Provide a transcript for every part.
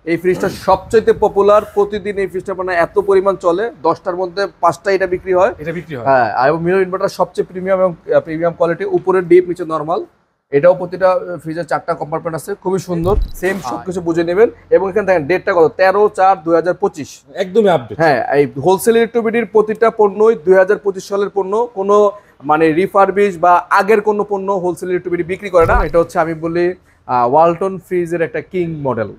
এই ফ্রিজটা সবচেয়ে পপুলার, প্রতিদিন এই ফ্রিজটা মানে এত পরিমাণ চলে, 10টার মধ্যে 5টা এটা বিক্রি হয়। হ্যাঁ, আর মিরর ইনভার্টার সবচেয়ে প্রিমিয়াম এবং প্রিমিয়াম কোয়ালিটি, উপরের ডিপ নিচে নরমাল। এটাও প্রতিটা ফ্রিজের 4টা কম্পার্টমেন্ট আছে, খুবই সুন্দর, সেম সবকিছু বুঝে নেবেন। এবং এখানে দেখেন ডেটটা কত, 13/4/2025, একদমই আপডেট। হ্যাঁ, এই হোলসেল ইলেকট্রিবিটির প্রতিটা পণ্যই 2025 সালের পণ্য, কোনো মানে রিফারবিশ বা আগের কোনো পণ্য হোলসেল ইলেকট্রিবিটি বিক্রি করে না। এটা হচ্ছে আমি বলি ওয়ালটন ফ্রিজের একটা কিং মডেল।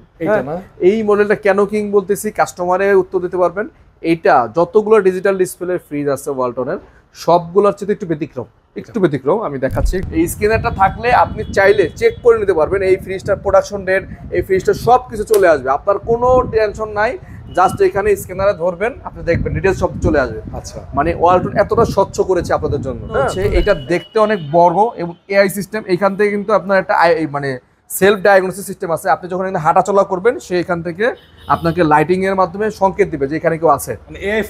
এই মডেলটা কেন কিং বলতেছি, কাস্টমারে উত্তর দিতে পারবেন। এইটা যতগুলো ডিজিটাল ডিসপ্লে ফ্রিজ আছে ওয়ালটনের, সবগুলোর চেয়ে একটু ব্যতিক্রম। আমি দেখাচ্ছি, এই স্ক্যানারটা থাকলে আপনি চাইলে চেক করে নিতে পারবেন এই ফ্রিজটার প্রোডাকশন ডেট, এই ফ্রিজটার সব কিছু চলে আসবে, আপনার কোনো টেনশন নাই। জাস্ট এখানে স্ক্যানারে ধরবেন, আপনি দেখবেন ডিটেলস সব চলে আসবে। আচ্ছা, মানে ওয়ালটন এতটা স্বচ্ছ করেছে আপনাদের জন্য। এটা দেখতে অনেক বড় এবং এআই সিস্টেম। এখান থেকে কিন্তু আপনার একটা মানে সেলফ ডায়াগনোসিস সিস্টেম আছে। আপনি যখন এখানে হাঁটাচলা করবেন, সে এখান থেকে আপনাকে লাইটিং এর মাধ্যমে সংকেত দিবে যে এখানে কেউ আছে। মানে এআই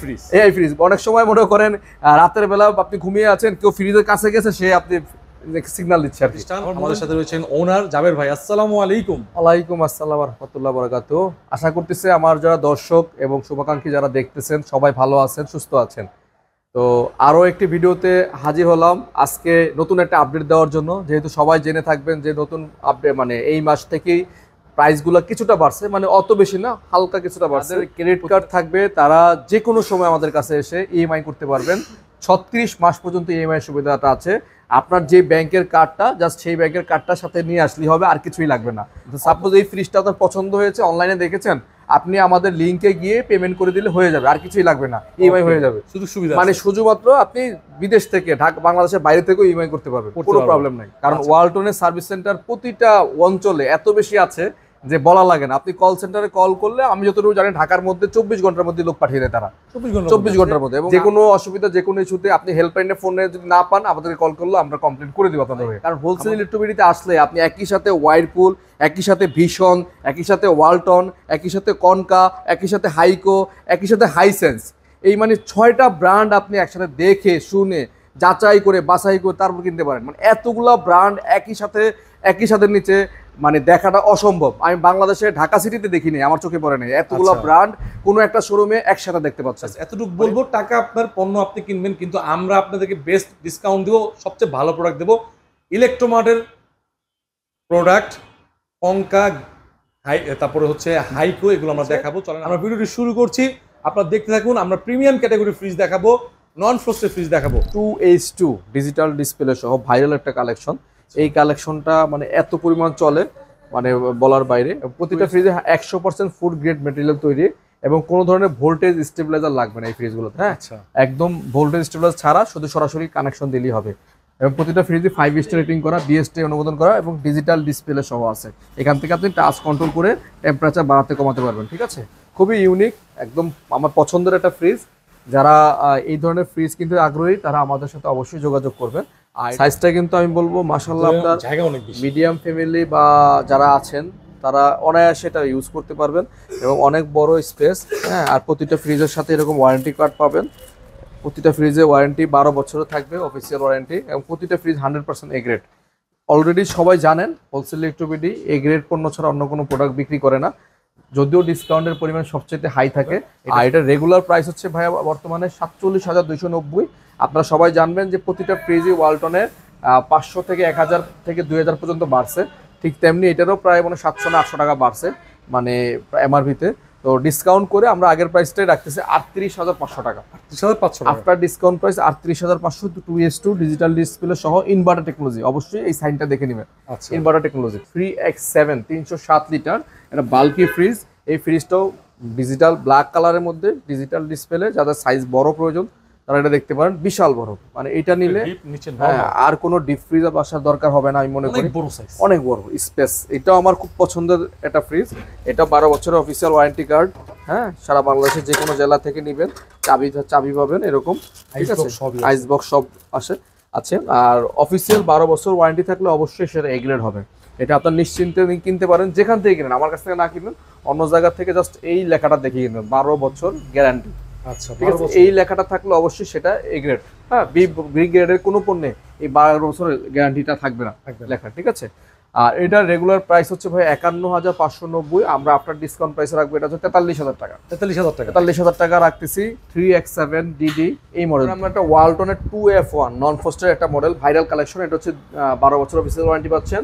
ফ্রিজ। অনেক সময় মনে করেন রাতের বেলা আপনি ঘুমিয়ে আছেন, কেউ ফ্রিজের কাছে গেছে, সে আপনি সিগন্যাল দিচ্ছে আর কি। আমাদের সাথে রয়েছেন ওনার জাবের ভাই। আসসালামু আলাইকুম। ওয়ালাইকুম আসসালাম ওয়া রাহমাতুল্লাহি ওয়া বারাকাতুহু। আশা করতেছি আমার যারা দর্শক এবং শুভাকাঙ্ক্ষী যারা দেখতেছেন সবাই ভালো আছেন, সুস্থ আছেন। তো আরও একটি ভিডিওতে হাজির হলাম আজকে নতুন একটা আপডেট দেওয়ার জন্য। যেহেতু সবাই জেনে থাকবেন যে নতুন আপডেট মানে এই মাস থেকেই প্রাইসগুলো কিছুটা বাড়ছে, মানে অত বেশি না, হালকা কিছুটা বাড়ছে। ক্রেডিট কার্ড থাকবে, তারা যে কোনো সময় আমাদের কাছে এসে ইএমআই করতে পারবেন। 36 মাস পর্যন্ত ইএমআই সুবিধাটা আছে। আপনার যে ব্যাংকের কার্ডটা, জাস্ট সেই ব্যাংকের কার্ডটার সাথে নিয়ে আসলেই হবে, আর কিছুই লাগবে না। সাপোজ এই ফ্রিজটা আপনার পছন্দ হয়েছে, অনলাইনে দেখেছেন, আপনি আমাদের লিঙ্কে গিয়ে পেমেন্ট করে দিলে হয়ে যাবে, আর কিছুই লাগবে না, ইএমআই হয়ে যাবে। শুধু সুবিধা মানে শুধুমাত্র আপনি বিদেশ থেকে, ঢাকা বাংলাদেশের বাইরে থেকেও ইএমআই করতে পারবেন, কোনো প্রবলেম নাই। কারণ ওয়ালটনের সার্ভিস সেন্টার প্রতিটা অঞ্চলে এত বেশি আছে যে বলা লাগে না। আপনি কল সেন্টারে কল করলে, আমি যতটুকু জানি ঢাকার মধ্যে 24 ঘন্টার মধ্যে লোক পাঠিয়ে দেয় তারা, 24 ঘন্টার মধ্যে। এবং যে কোনো অসুবিধা, যে কোনো ইস্যুতে আপনি হেল্পলাইনে ফোনে যদি না পান, আমাদেরকে কল করলে আমরা কমপ্লেন করে দিব আপনাদের হয়ে। কারণ হোলসেল ইলেকট্রিবিটিতে আসলে আপনি একই সাথে ওয়াইরপুল, একই সাথে ভীষণ, একই সাথে ওয়ালটন, একই সাথে কনকা, একই সাথে হাইকো, একই সাথে হাইসেন্স, এই মানে 6টা ব্র্যান্ড আপনি একসাথে দেখে শুনে যাচাই করে বাছাই করে তারপর কিনতে পারেন। মানে এতগুলা ব্র্যান্ড একই সাথে নিচে মানে দেখাটা অসম্ভব। আমি বাংলাদেশে ঢাকা সিটিতে দেখিনি, আমার চোখে পড়ে নাই এতগুলো ব্র্যান্ড কোনো একটা শোরুমে একসাথে দেখতে পাচ্ছেন। এতটুকু বলবো, টাকা আপনার পণ্য আপনি কিনবেন, কিন্তু আমরা আপনাদেরকে বেস্ট ডিসকাউন্ট দেবো, সবচেয়ে ভালো প্রোডাক্ট দেবো। ইলেকট্রোমার্টের প্রোডাক্ট, কনকা, তারপরে হচ্ছে হাইকো, এগুলো আমরা দেখাবো। চলেন আমরা ভিডিওটি শুরু করছি, আপনারা দেখতে থাকুন। আমরা প্রিমিয়াম ক্যাটাগরি ফ্রিজ দেখাবো, নন ফ্রস্টেড ফ্রিজ দেখাবো। 2H2 ডিজিটাল ডিসপ্লে সহ ভাইরাল একটা কালেকশন। এই কালেকশনটা মানে এত পরিমাণ চলে, মানে বলার বাইরে। প্রতিটা ফ্রিজে 100% ফুড গ্রেড মেটেরিয়াল তৈরি এবং কোনো ধরনের ভোল্টেজ স্টেবিলাইজার লাগবে না এই ফ্রিজগুলোতে। হ্যাঁ, একদম ভোল্টেজ স্টেবিলাইজার ছাড়া শুধু সরাসরি কানেকশন দিলেই হবে। এবং প্রতিটা ফ্রিজে 5 স্টার রেটিং করা, বিএসটি অনুমোদন করা এবং ডিজিটাল ডিসপ্লে সহ আছে। এখান থেকে আপনি টাচ কন্ট্রোল করে টেম্পারেচার বাড়াতে কমাতে পারবেন। ঠিক আছে, খুবই ইউনিক, একদম আমার পছন্দের একটা ফ্রিজ। যারা এই ধরনের ফ্রিজ কিনতে আগ্রহী তারা আমাদের সাথে অবশ্যই যোগাযোগ করবেন। আর সাইজটা কিন্তু আমি বলবো মাশাআল্লাহ, আপনার মিডিয়াম ফ্যামিলি বা যারা আছেন তারা অনায়াসে এটা ইউজ করতে পারবেন এবং অনেক বড় স্পেস। হ্যাঁ, আর প্রতিটা ফ্রিজের সাথে এরকম ওয়ারেন্টি কার্ড পাবেন। প্রতিটা ফ্রিজে ওয়ারেন্টি 12 বছরের থাকবে, অফিসিয়াল ওয়ারেন্টি। এবং প্রতিটা ফ্রিজ 100% এ গ্রেড। অলরেডি সবাই জানেন হোলসেল ইলেকট্রিবিটি এ গ্রেড পণ্য ছাড়া অন্য কোনো প্রোডাক্ট বিক্রি করে না, যদিও ডিসকাউন্টের পরিমাণ সবচেয়ে হাই থাকে। আর এটা রেগুলার প্রাইস হচ্ছে ভাইয়া বর্তমানে 47,290। আপনারা সবাই জানবেন যে প্রতিটা ফ্রিজই ওয়ালটনের 500 থেকে 1000 থেকে 2000 পর্যন্ত বাড়ছে। ঠিক তেমনি এটারও প্রায় মানে 700 না 800 টাকা বাড়ছে মানে এমআরপিতে। তো ডিসকাউন্ট করে আমরা আগের প্রাইসটাই রাখতেছি 38,500 টাকা। 38,500 after discount price 38,500। 2H2 digital display সহ ইনভার্টার টেকনোলজি, অবশ্যই এই সাইনটা দেখে নেবেন। Inverter technology free X7 307 litre এটা বাল্কি ফ্রিজ। এই ফ্রিজটাও ডিজিটাল ব্ল্যাক কালারের মধ্যে ডিজিটাল ডিসপ্লে, যাদের সাইজ বড় প্রয়োজন তারা এটা দেখতে পারেন, বিশাল বড়। মানে এটা নিলে আর কোনো ডিপ ফ্রিজ বাসার দরকার হবে না, আমি মনে করি অনেক বড় স্পেস। এটাও আমার খুব পছন্দের একটা ফ্রিজ। এটা 12 বছরের অফিসিয়াল ওয়ারেন্টি কার্ড। হ্যাঁ, সারা বাংলাদেশের যে কোনো জেলা থেকে নেবেন চাবি পাবেন এরকম। ঠিক আছে, আইস বক্স সব আছে। আর অফিসিয়াল 12 বছর ওয়ারেন্টি থাকলে অবশ্যই সেটা এ গ্রেড হবে। এটা আপনার নিশ্চিন্তে কিনতে পারেন, যেখান থেকে কিনেন, আমার কাছ থেকে না কিনবেন, অন্য জায়গা থেকে জাস্ট এই লেখাটা দেখে কিনবেন, 12 বছর গ্যারান্টি। আচ্ছা, ঠিক আছে, এই লেখাটা থাকলে অবশ্যই সেটা এ গ্রেড। হ্যাঁ, বি গ্রেডের কোনো পণ্যে এই 12 বছরের গ্যারান্টিটা থাকবে না লেখা। ঠিক আছে, আর এটার রেগুলার প্রাইস হচ্ছে ভাই 51,590, আমরা আপনার ডিসকাউন্ট প্রাইসে রাখবো এটা হচ্ছে 43,000 টাকা। 43,000 টাকা রাখতেছি। 3X7 DD এই মডেল। আমরা একটা ওয়ালটনের 2F1 নন ফ্রস্টের একটা মডেল, ভাইরাল কালেকশন। এটা হচ্ছে 12 বছর অফিসিয়াল ওয়ারেন্টি পাচ্ছেন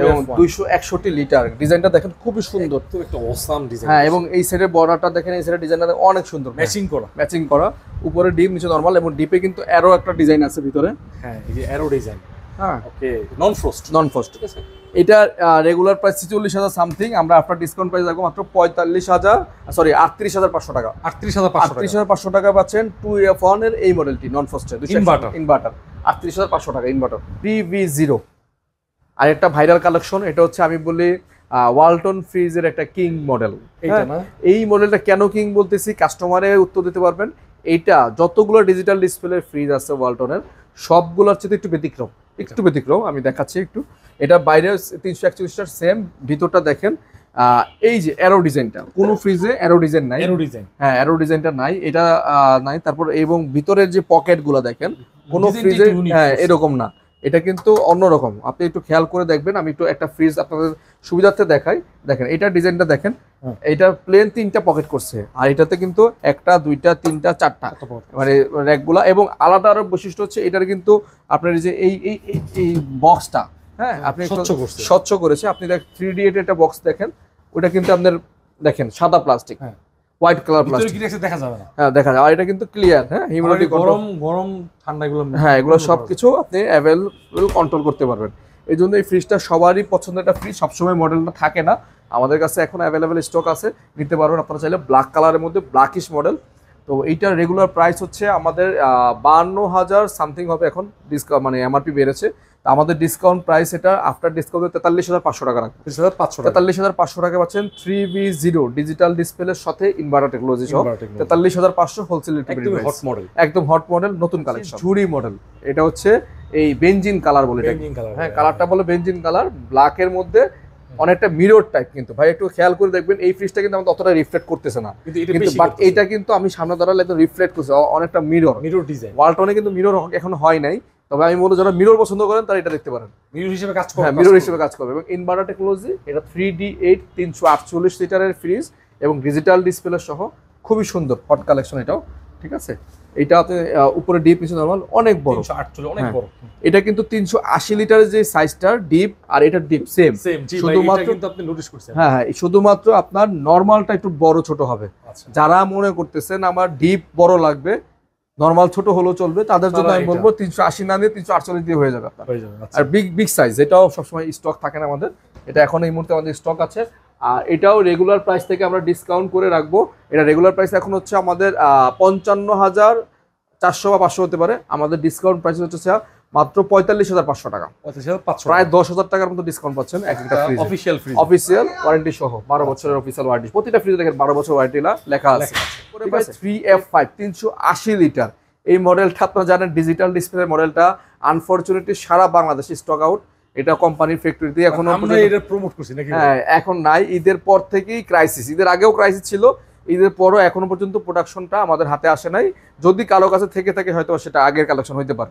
এবং 261 লিটার। ডিজাইনটা দেখেন খুবই সুন্দর, খুব একটা অসাম ডিজাইন। হ্যাঁ, এবং এই সেটের বর্ডারটা দেখেন, এই সেটের ডিজাইনটা অনেক সুন্দর, ম্যাচিং করা, উপরে ডিপ নিচে নরমাল, এবং ডিপে কিন্তু অ্যারো একটা ডিজাইন আছে ভিতরে। হ্যাঁ, এই যে অ্যারো ডিজাইন। হ্যাঁ, ওকে, নন ফ্রস্ট, ঠিক আছে। এটা রেগুলার প্রাইস 46,000 সামথিং, আমরা আপনার ডিসকাউন্ট প্রাইস রাখবো মাত্র 38,500 টাকা। 38,500 টাকা পাচ্ছেন 2F1 এর এই মডেলটি নন ফ্রস্টের ইনভার্টার 38,500 টাকা ইনভার্টার। 3V0 আর একটা ভাইরাল কালেকশন। এটা হচ্ছে আমি বলি ওয়ালটন ফ্রিজের একটা কিং মডেল। এই মডেলটা কেন কিং বলতেছি কাস্টমারে উত্তর দিতে পারবেন। এইটা যতগুলো ডিজিটাল ডিসপ্লে ফ্রিজ আছে ওয়ালটনের সবগুলোর চেয়ে একটু ব্যতিক্রম, আমি দেখাচ্ছি একটু। এটা বাইরে 341টার সেম, ভিতরটা দেখেন এই যে অ্যারো ডিজাইনটা, কোনো ফ্রিজে অ্যারো ডিজাইন নাই। হ্যাঁ, অ্যারো ডিজাইনটা নাই, এটা নাই। তারপর এবং ভিতরের যে পকেটগুলো দেখেন কোনো ফ্রিজে হ্যাঁ এরকম না, এটা কিন্তু অন্যরকম। আপনি একটু খেয়াল করে দেখবেন, আমি একটু একটা ফ্রিজ আপনাদের সুবিধার্থে দেখাই। দেখেন এটা ডিজাইনটা দেখেন, এটা প্লেন 3টা পকেট করছে, আর এটাতে কিন্তু 1টা 2টা 3টা 4টা মানে র্যাকগুলা। এবং আলাদা আরো বৈশিষ্ট্য হচ্ছে এটার কিন্তু আপনার যে এই বক্সটা, হ্যাঁ, আপনি স্বচ্ছ করেছে। আপনি 3D একটা বক্স দেখেন, ওটা কিন্তু আপনার দেখেন সাদা প্লাস্টিক, হোয়াইট কালার প্লাস্টিক, দেখা যাবে না। হ্যাঁ, দেখা যায়। আর এটা কিন্তু ক্লিয়ার, হ্যাঁ, হিউমিডিটি গরম ঠান্ডা এগুলো, হ্যাঁ, এগুলো সবকিছু আপনি অ্যাভেলেবল কন্ট্রোল করতে পারবেন। এই জন্য এই ফ্রিজটা সবারই পছন্দের একটা ফ্রিজ, সবসময় মডেলটা থাকে না, আমাদের কাছে এখন অ্যাভেলেবেল স্টক আছে, নিতে পারবেন আপনারা চাইলে। ব্ল্যাক কালারের মধ্যে ব্ল্যাকিশ মডেল। তো এইটার রেগুলার প্রাইস হচ্ছে আমাদের 52,000 সামথিং হবে এখন, ডিসকাউন্ট মানে এমআরপি বেড়েছে। আমাদের ডিসকাউন্ট প্রাইস এটা আফটার ডিসকাউন্টে 43,500 টাকা রাখবে। 43,500 টাকা পাচ্ছেন 3V0 ডিজিটাল ডিসপ্লের সাথে ইনভার্টার টেকনোলজি সহ। 43,500 হোলসেল, একদম হট মডেল, নতুন কালেকশন, ঝুড়ি মডেল। এটা হচ্ছে এই বেঞ্জিন কালার বলে, হ্যাঁ, কালারটা বলে বেঞ্জিন কালার, ব্ল্যাকের মধ্যে অনেকটা মিরর টাইপ। কিন্তু ভাই একটু খেয়াল করে দেখবেন, এই ফ্রিজটা কিন্তু আমাদের অতটা রিফ্লেক্ট করতেছে না, কিন্তু বাট এটা কিন্তু আমি সামনে দাঁড়ালে একদম রিফ্লেক্ট করছে, অনেকটা মিরর ডিজাইন। ওয়ালটনে কিন্তু মিরর এখন হয় নাই, তবে আমি বলবো যারা মিরর পছন্দ করেন তারা এটা দেখতে পারেন, মিরর হিসেবে কাজ করবে। এবং ইনভার্টার টেকনোলজি, এটা 3D8 348 লিটারের ফ্রিজ এবং ডিজিটাল ডিসপ্লে সহ খুবই সুন্দর হট কালেকশন এটাও, ঠিক আছে। এটা উপরে ডিপ নিচে নরমাল, অনেক বড়, 348 অনেক বড়। এটা কিন্তু 380 লিটারের যে সাইজটার ডিপ আর এটার ডিপ সেম, শুধুমাত্র কিন্তু আপনি নোটিস করছেন, হ্যাঁ, শুধুমাত্র আপনার নরমালটা একটু বড় ছোট হবে। যারা মনে করতেছেন আমার ডিপ বড় লাগবে, নরমাল ছোট হলেও চলবে, তাদের জন্য আমি বলবো 380 না দিয়ে 348 দিয়ে হয়ে যাবে আপনার। আর বিগ সাইজ, এটাও সবসময় স্টক থাকে না আমাদের, এটা এখন এই মুহূর্তে আমাদের স্টক আছে। আর এটাও রেগুলার প্রাইস থেকে আমরা ডিসকাউন্ট করে রাখবো। এটা রেগুলার প্রাইস এখন হচ্ছে আমাদের 55,400 বা 500 হতে পারে, আমাদের ডিসকাউন্ট প্রাইস হচ্ছে মাত্র 45,500 টাকা, প্রায় 10,000 টাকার মতো ডিসকাউন্ট পাচ্ছেন একটা ফ্রিজ, অফিসিয়াল ওয়ারেন্টি সহ। 12 বছরের অফিসিয়াল ওয়ারেন্টি, প্রতিটা ফ্রিজে দেখেন 12 বছর ওয়ারেন্টি লেখা আছে। 3F5 380 লিটার এই মডেলটা আপনারা জানেন, ডিজিটাল ডিসপ্লে মডেলটা আনফরচুনেটলি সারা বাংলাদেশে স্টক আউট। এটা কোম্পানির ফ্যাক্টরিতে এখনো প্রমোট করছি নাকি, হ্যাঁ, এখন নাই। ঈদের পর থেকেই ক্রাইসিস, ঈদের আগেও ক্রাইসিস ছিল, ঈদের পরও এখনো পর্যন্ত প্রোডাকশনটা আমাদের হাতে আসে নাই। যদি কারো কাছে থেকে থাকে হয়তো সেটা আগের কালেকশন হইতে পারে,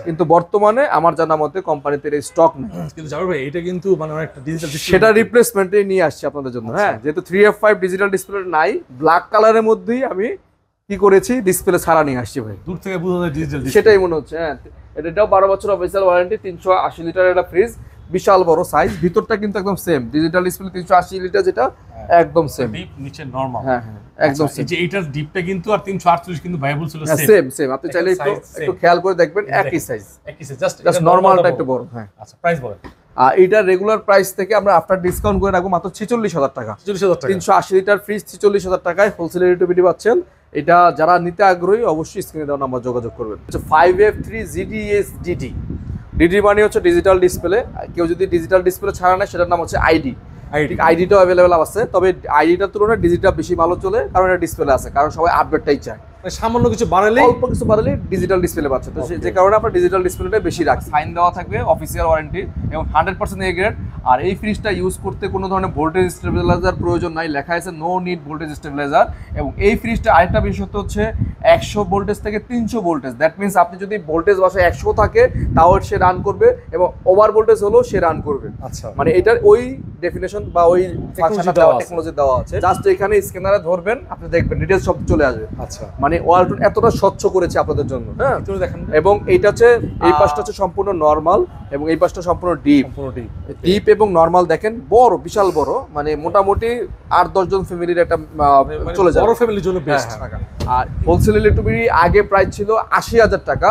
কিন্তু বর্তমানে আমার জানা মতে কোম্পানিতে স্টক নেই। কিন্তু জানো ভাই, এটা কিন্তু মানে একটা ডিজিটাল, সেটা রিপ্লেসমেন্টে নিয়ে আসছি আপনাদের জন্য। হ্যাঁ, যেহেতু 3F5 ডিজিটাল ডিসপ্লে নাই, ব্ল্যাক কালারের মধ্যেই আমি কি করেছি, ডিসপ্লে ছাড়া নিয়ে আসছি ভাই, দূর থেকে বোঝা যায় ডিজিটাল, সেটাই মনে হচ্ছে। হ্যাঁ, এটাও 12 বছর অফিসিয়াল ওয়ারেন্টি, 380 লিটারের একটা ফ্রিজ, বিশাল বড় সাইজ, ভিতরটা কিন্তু একদম সেম, ডিজিটাল ডিসপ্লে 380 লিটার যেটা একদম সেম, ডিপ নিচে নরমাল, হ্যাঁ একদম সেম। যে এটার ডিপটা কিন্তু আর 348 কিন্তু ভাইবল ছিল সেম। আপনি চাইলে একটু খেয়াল করে দেখবেন, একই সাইজ, জাস্ট নরমালটা একটু বড়। হ্যাঁ, আচ্ছা, প্রাইস বলেন। আর এইটার রেগুলার প্রাইস থেকে আমরা আফটার ডিসকাউন্ট করে রাখবো মাত্র 46,000 টাকা। 380 লিটার ফ্রিজ 46,000 টাকায় হোলসেল রেটে পাচ্ছেন। এটা যারা নিতে আগ্রহী অবশ্যই স্ক্রিনে দেওয়া নাম্বার যোগাযোগ করবেন। 5F3 GDS DD মানে হচ্ছে ডিজিটাল ডিসপ্লে। কেউ যদি ডিজিটাল ডিসপ্লে ছাড়া নেয় সেটার নাম হচ্ছে আইডিটাও অ্যাভেলেবেল আছে, তবে আইডিটার তুলনায় ডিজিটাল বেশি ভালো চলে, কারণ এটা ডিসপ্লে আছে, কারণ সবাই আপডেটটাই চায়, সামান্য কিছু বাড়ালে, অল্প কিছু বাড়ালে ডিজিটাল ডিসপ্লে পাচ্ছে। তো যে কারণে আমরা ডিজিটাল ডিসপ্লেটা বেশি রাখি। সাইন দেওয়া থাকবে, অফিসিয়াল ওয়ারেন্টি এবং 100% এ গ্রেড। আর এই ফ্রিজটা ইউজ করতে কোনো ধরনের ভোল্টেজ স্টেবিলাইজার প্রয়োজন নাই, লেখা আছে নো নিড ভোল্টেজ স্টেবিলাইজার। এবং এই ফ্রিজটা আরেকটা বিশেষত্ব হচ্ছে 100 ভোল্টেজ থেকে 300 ভোল্টেজ। দ্যাট মিনস আপনি যদি ভোল্টেজ বাসায় 100 থাকে তাও সে রান করবে এবং ওভার ভোল্টেজ হলেও সে রান করবে। আচ্ছা, মানে এটার ওই ডেফিনেশন বা ওই টেকনোলজি দেওয়া আছে। জাস্ট এখানে স্ক্যানারে ধরবেন, আপনি দেখবেন ডিটেইলস সব চলে আসবে। আচ্ছা, মানে ওয়ালটন এতটা স্বচ্ছ করেছে আপনাদের জন্য। হ্যাঁ, ভিতরে দেখেন। এবং এইটা হচ্ছে এই পাশটা হচ্ছে সম্পূর্ণ নরমাল এবং এই পাশটা সম্পূর্ণ ডিপ। ডিপ এবং নরমাল দেখেন, বড়, বিশাল বড়, মানে মোটামুটি 8-10 জন ফ্যামিলির একটা চলে যায়, বড় ফ্যামিলির জন্য বেস্ট। আর হোলসেল ইলেকট্রিক আগে প্রাইস ছিল 80,000 টাকা,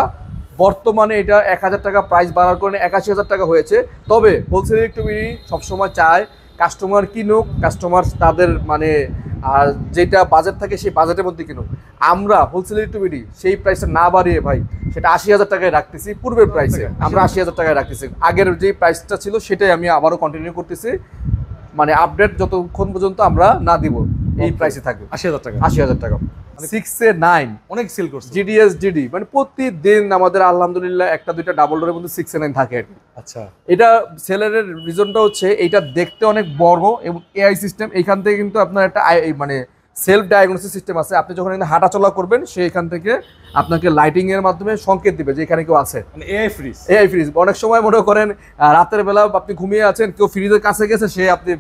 বর্তমানে এটা 1,000 টাকা প্রাইস বাড়ার কারণে 81,000 টাকা হয়েছে। তবে হোলসেল ইলেকট্রিক সবসময় চায় কাস্টমার কিনুক, কাস্টমার তাদের মানে আর যেটা বাজেট থাকে সেই বাজেটের মধ্যে কিনুক। আমরা হোলসেল ইলেকট্রিক সেই প্রাইসটা না বাড়িয়ে ভাই সেটা 80,000 টাকায় রাখতেছি, পূর্বের প্রাইসে আমরা 80,000 টাকায় রাখতেছি। আগের যে প্রাইসটা ছিল সেটাই আমি আবারও কন্টিনিউ করতেছি, মানে আপডেট যতক্ষণ পর্যন্ত আমরা না দিব এই প্রাইসে থাকবে। 80,000 টাকা, 80,000 টাকা। 6 এ 9 অনেক সেল করছে। জিডিএস ডিডি মানে প্রতিদিন আমাদের আলহামদুলিল্লাহ একটা দুইটা ডাবল ডোরের মধ্যে 6 এ 9 থাকে আর কি। আচ্ছা, এটা সেলের রিজনটা হচ্ছে এটা দেখতে অনেক বড় এবং এআই সিস্টেম। এইখান থেকে কিন্তু আপনার একটা মানে সেলফ ডায়াগনোসিস সিস্টেম আছে। আপনি যখন এখানে হাঁটাচলা করবেন সেইখান থেকে আপনাকে লাইটিং এর মাধ্যমে সংকেত দিবে যে এখানে কেউ আছে। মানে এআই ফ্রিজ। এআই ফ্রিজ অনেক সময় মনে করেন রাতের বেলা আপনি ঘুমিয়ে আছেন, কেউ ফ্রিজের কাছে গেছে, সে আপনি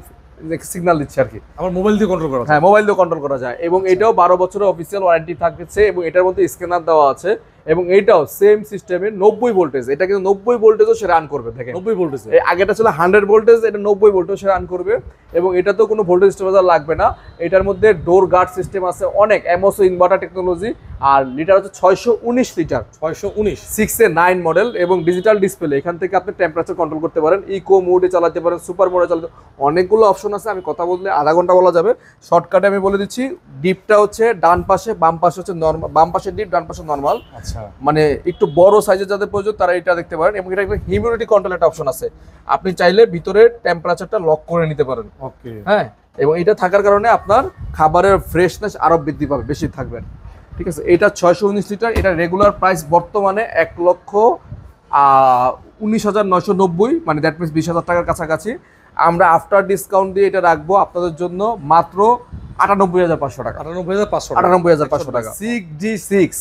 সিগন্যাল দিচ্ছে আর কি। আমার মোবাইল দিয়ে কন্ট্রোল করা যায়। হ্যাঁ, মোবাইল দিয়ে কন্ট্রোল করা যায় এবং এটাও 12 বছরের অফিসিয়াল ওয়ারেন্টি থাকছে এবং এটার মধ্যে স্ক্যানার দেওয়া আছে এবং এটাও সেম সিস্টেমে 90 ভোল্টেজ। এটা কিন্তু 90 ভোল্টেজও সে রান করবে। দেখেন 90 ভোল্টেজ। এই আগেটা ছিল 100 ভোল্টেজ, এটা 90 ভোল্টেজ সে রান করবে এবং এটা তো কোনো ভোল্টেজ স্টেবিলাইজার লাগবে না। এটার মধ্যে ডোর গার্ড সিস্টেম আছে, অনেক এমওসি ইনভার্টার টেকনোলজি, আর লিটার হচ্ছে 619 লিটার, 619 6 এ 9 মডেল এবং ডিজিটাল ডিসপ্লে। এখান থেকে আপনি টেম্পারেচার কন্ট্রোল করতে পারেন, ইকো মোডে চালাতে পারেন, সুপার মোডে চালাতে, অনেকগুলো অপশন আছে। আমি কথা বললে আধা ঘন্টা বলা যাবে, শর্টকাটে আমি বলে দিচ্ছি। ডিপটা হচ্ছে ডান পাশে, বাম পাশে হচ্ছে নরমাল, বাম পাশে ডিপ, ডান পাশে নরমাল। আচ্ছা, মানে একটু বড় সাইজের যাদের প্রয়োজন তারা এটা দেখতে পারেন এবং এটা একটা হিউমিডিটি কন্ট্রোল একটা অপশন আছে, আপনি চাইলে ভিতরে টেম্পারেচারটা লক করে নিতে পারেন। ওকে, হ্যাঁ, এবং এটা থাকার কারণে আপনার খাবারের ফ্রেশনেস আরো বৃদ্ধি পাবে, বেশি থাকবে। ঠিক আছে, এটা 619 লিটার। এটা রেগুলার প্রাইস বর্তমানে 1,19,990, মানে দ্যাট মিনস 20,000 টাকার কাছাকাছি। আমরা আফটার ডিসকাউন্ট দিয়ে এটা রাখবো আপনাদের জন্য মাত্র 98,500 টাকা। 98,500 টাকা। 6G6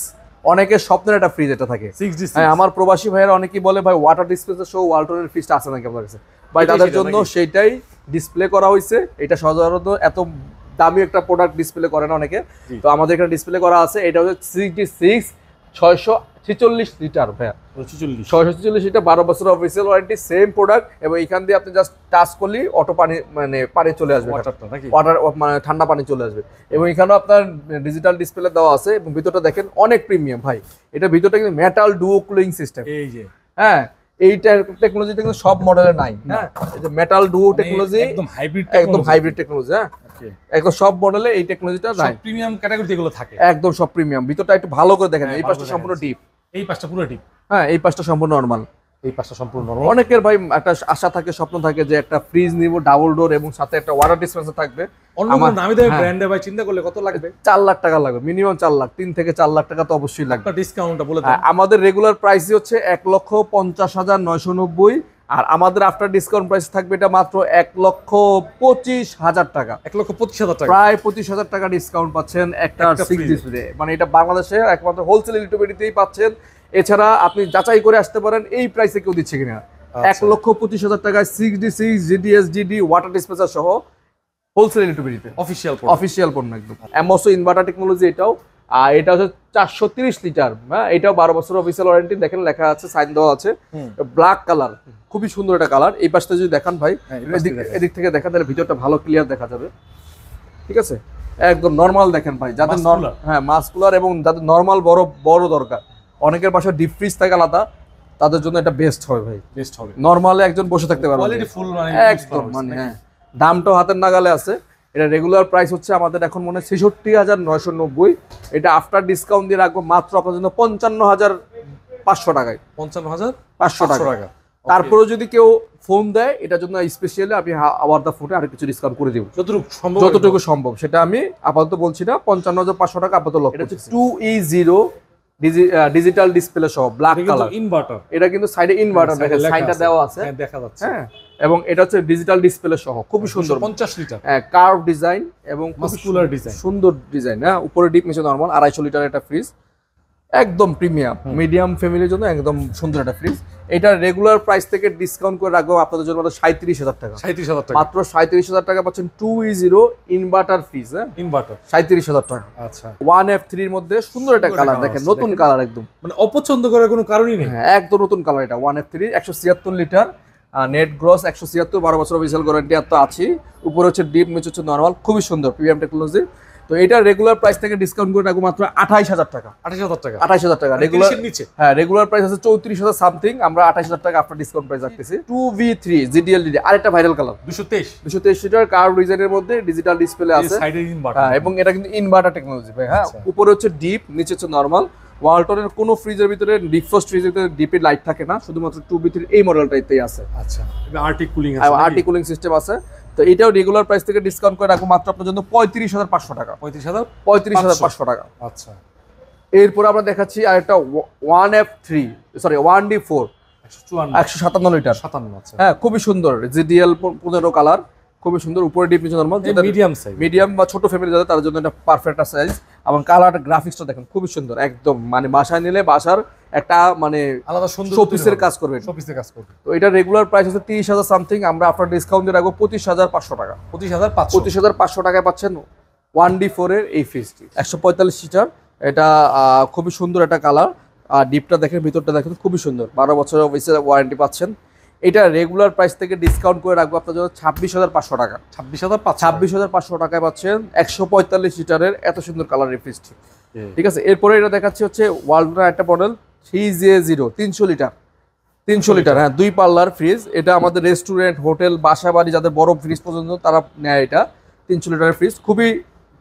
অনেকের স্বপ্নের একটা ফ্রিজ এটা থাকে। 6G6। হ্যাঁ, আমার প্রবাসী ভাইয়েরা অনেকেই বলে ভাই ওয়াটার ডিসপ্লেসের সহ ওয়ালটনের ফ্রিজটা আছে নাকি আপনার কাছে? ভাই তাদের জন্য সেইটাই ডিসপ্লে করা হয়েছে। এটা সাধারণত এত দামি একটা প্রোডাক্ট ডিসপ্লে করে না অনেকে, তো আমাদের এখানে ডিসপ্লে করা আছে। এটা হচ্ছে 6G6 646 লিটার ভাইয়া, 646 লিটার, 12 বছর অফিসিয়াল ওয়ারেন্টি, সেম প্রোডাক্ট। এবং এখান দিয়ে আপনি জাস্ট টাচ করলেই অটো পানি, মানে পানি চলে আসবে, ওয়াটার মানে ঠান্ডা পানি চলে আসবে। এবং এখানেও আপনার ডিজিটাল ডিসপ্লে দেওয়া আছে এবং ভিতরটা দেখেন অনেক প্রিমিয়াম ভাই। এটা ভিতরটা কিন্তু মেটাল ডুও কুলিং সিস্টেম। এই যে হ্যাঁ, এই টেকনোলজিটা কিন্তু সব মডেলে নাই। হ্যাঁ, এই যে মেটাল ডুও টেকনোলজি, একদম হাইব্রিড টেকনোলজি। হ্যাঁ, একদম সব মডেলে এই টেকনোলজিটা নাই। প্রিমিয়াম ক্যাটাগরিতে এগুলো থাকে, একদম সব প্রিমিয়াম। ভিতরটা একটু ভালো করে দেখেন, এই পাশটা সম্পূর্ণ ডিপ, এই পাশটা পুরো ডিপ। হ্যাঁ, এই পাশটা সম্পূর্ণ নরমাল, এই পাশটা সম্পূর্ণ নরমাল। অনেকের ভাই একটা আশা থাকে, স্বপ্ন থাকে যে একটা ফ্রিজ নিব ডাবল ডোর এবং সাথে একটা ওয়াটার ডিসপেন্সার থাকবে। অন্য কোনো নামি দামি ব্র্যান্ডে ভাই চিন্তা করলে কত লাগবে? 4 লাখ টাকা লাগবে, মিনিমাম 4 লাখ, 3 থেকে 4 লাখ টাকা তো অবশ্যই লাগবে। ডিসকাউন্টটা বলে দেন। আমাদের রেগুলার প্রাইসই হচ্ছে 1,50,990, আর আমাদের আফটার ডিসকাউন্ট প্রাইস থাকবে এটা মাত্র 1,25,000 টাকা। 1,25,000 টাকা, প্রায় 25,000 টাকা ডিসকাউন্ট পাচ্ছেন একটা 6 ডিসপ্লে। মানে এটা বাংলাদেশে একমাত্র হোলসেল ইলেকট্রিকতেই পাচ্ছেন। এছাড়া আপনি যাচাই করে আসতে পারেন এই প্রাইসে কেউ দিচ্ছে কিনা। 1,25,000 টাকায় 6D6 GDS-GD ওয়াটার ডিসপেন্সার সহ হোলসেল ইলেকট্রিকতে অফিসিয়াল পণ্য একদম। এমওসি ইনভার্টার টেকনোলজি এটাও। আর এটা হচ্ছে 430 লিটার। হ্যাঁ, এটাও 12 বছর অফিসিয়াল ওয়ারেন্টি। দেখেন লেখা আছে, সাইন দেওয়া আছে, ব্ল্যাক কালার, খুবই সুন্দর একটা কালার। এই পাশটা যদি দেখান ভাই, এদিক থেকে দেখা তাহলে ভিতরটা ভালো ক্লিয়ার দেখা যাবে। ঠিক আছে, একদম নরমাল দেখেন ভাই, যাদের হ্যাঁ মাসকুলার এবং যাদের নরমাল বড় দরকার, অনেকের বাসায় ডিপ ফ্রিজ থাকে আলাদা, তাদের জন্য এটা বেস্ট হবে ভাই, বেস্ট হবে। নরমালে একজন বসে থাকতে পারবে একদম, মানে হ্যাঁ, দামটাও হাতের নাগালে আছে। এটা রেগুলার প্রাইস হচ্ছে আমাদের এখন মনে হয় 66,990। এটা আফটার ডিসকাউন্ট দিয়ে রাখবো মাত্র আপনার জন্য 55,500 টাকায়। 55,500 টাকা। তারপরে যদি কেউ ফোন দেয় এটার জন্য স্পেশালি আমি আবার দা ফোনে আরো কিছু ডিসকাউন্ট করে দিব, যতটুকু সম্ভব। সেটা আমি আপাতত বলছি না, 55,500 টাকা আপাতত লক্ষ্য। এটা হচ্ছে 2E0 ডিজিটাল ডিসপ্লে সহ ব্ল্যাক কালার ইনভার্টার। এটা কিন্তু সাইডে ইনভার্টার দেখেন, সাইনটা দেওয়া আছে, দেখা যাচ্ছে। হ্যাঁ, এবং এটা হচ্ছে ডিজিটাল ডিসপ্লে সহ, খুবই সুন্দর 50 লিটার, হ্যাঁ কার্ভ ডিজাইন এবং মাস্কুলার ডিজাইন, সুন্দর ডিজাইন, হ্যাঁ উপরে ডিপ নিচে নরমাল, 250 লিটার একটা ফ্রিজ, একদম প্রিমিয়াম মিডিয়াম ফ্যামিলির জন্য একদম সুন্দর একটা ফ্রিজ। এটা রেগুলার প্রাইস থেকে ডিসকাউন্ট করে রাখবো আপনাদের জন্য মাত্র 37,000 টাকা, 37,000 টাকা, মাত্র 37,000 টাকা পাচ্ছেন 2E0 ইনভার্টার ফ্রিজ, হ্যাঁ ইনভার্টার, 37,000 টাকা। আচ্ছা 1F3 এর মধ্যে সুন্দর একটা কালার দেখেন, নতুন কালার একদম, মানে অপছন্দ করার কোনো কারণই নেই, হ্যাঁ একদম নতুন কালার এটা 1F3 176 লিটার নেট গ্রস 176, 12 বছর অফিসিয়াল ওয়ারেন্টি আর তো আছে। উপরে হচ্ছে ডিপ, নিচে হচ্ছে নরমাল, খুবই সুন্দর প্রিমিয়াম টেকনোলজি। তো এটা রেগুলার প্রাইস থেকে ডিসকাউন্ট করে রাখবো মাত্র 28,000 টাকা, 28,000 টাকা, 28,000 টাকা রেগুলার, নিচে হ্যাঁ রেগুলার প্রাইস আছে 34,000 সামথিং, আমরা 28,000 টাকা আফটার ডিসকাউন্ট প্রাইস রাখতেছি। 2V3 GDLD আরেকটা ভাইরাল কালার 223 লিটার কার্ভ ডিজাইনের মধ্যে ডিজিটাল ডিসপ্লে আছে, সাইডে ইনভার্টার, হ্যাঁ এবং এটা কিন্তু ইনভার্টার টেকনোলজি ভাই, হ্যাঁ উপরে হচ্ছে ডিপ, নিচে হচ্ছে নরমাল। ওয়ালটনের কোনো ফ্রিজের ভিতরে ডিফ্রস্ট ফ্রিজের ভিতরে ডিপের লাইট থাকে না, শুধুমাত্র 2V3 এই মডেলটাইতেই আছে। আচ্ছা আরটি কুলিং আছে, আরটি কুলিং সিস্টেম আছে। তো এটাও রেগুলার প্রাইস থেকে ডিসকাউন্ট করে রাখবো মাত্র আপনার জন্য 35,500 টাকা, 35,500 টাকা। আচ্ছা এরপর আমরা দেখাচ্ছি আরেকটা 1F3 সরি 1D4 157 লিটার 57, আচ্ছা হ্যাঁ খুবই সুন্দর GDL 15 কালার, খুবই সুন্দর, উপরে ডিপ নিচে নরমাল, মিডিয়াম সাইজ, মিডিয়াম বা ছোট ফ্যামিলি যাদের তার জন্য এটা পারফেক্ট সাইজ। এবং কালার গ্রাফিক্সটা দেখেন খুবই সুন্দর একদম, মানে বাসায় নিলে বাসার একটা মানে আলাদা সুন্দর শোপিসের কাজ করবে, শোপিসের কাজ করবে। তো এটা রেগুলার প্রাইস আছে 30,000 সামথিং, আমরা আপনার ডিসকাউন্ট দিয়ে রাখবো 25,500 টাকা, 25,500 টাকায় পাচ্ছেন 1D4 এর এই ফ্রিজটি 145 লিটার। এটা খুবই সুন্দর একটা কালার, আর ডিপটা দেখেন, ভিতরটা দেখেন খুবই সুন্দর, 12 বছরের অফিসের ওয়ারেন্টি পাচ্ছেন। এটা রেগুলার প্রাইস থেকে ডিসকাউন্ট করে রাখবো আপনার জন্য 26,500 টাকা, 26,500 টাকায় পাচ্ছেন 145 লিটারের এত সুন্দর কালার এই ফ্রিজটি। ঠিক আছে, এরপরে এটা দেখাচ্ছি হচ্ছে ওয়ালটনের একটা মডেল 3J0 300 লিটার, 300 লিটার হ্যাঁ 2 পাল্লার ফ্রিজ। এটা আমাদের রেস্টুরেন্ট, হোটেল, বাসা বাড়ি যাদের বড় ফ্রিজ পর্যন্ত তারা নেয় এটা 300 লিটারের ফ্রিজ, খুবই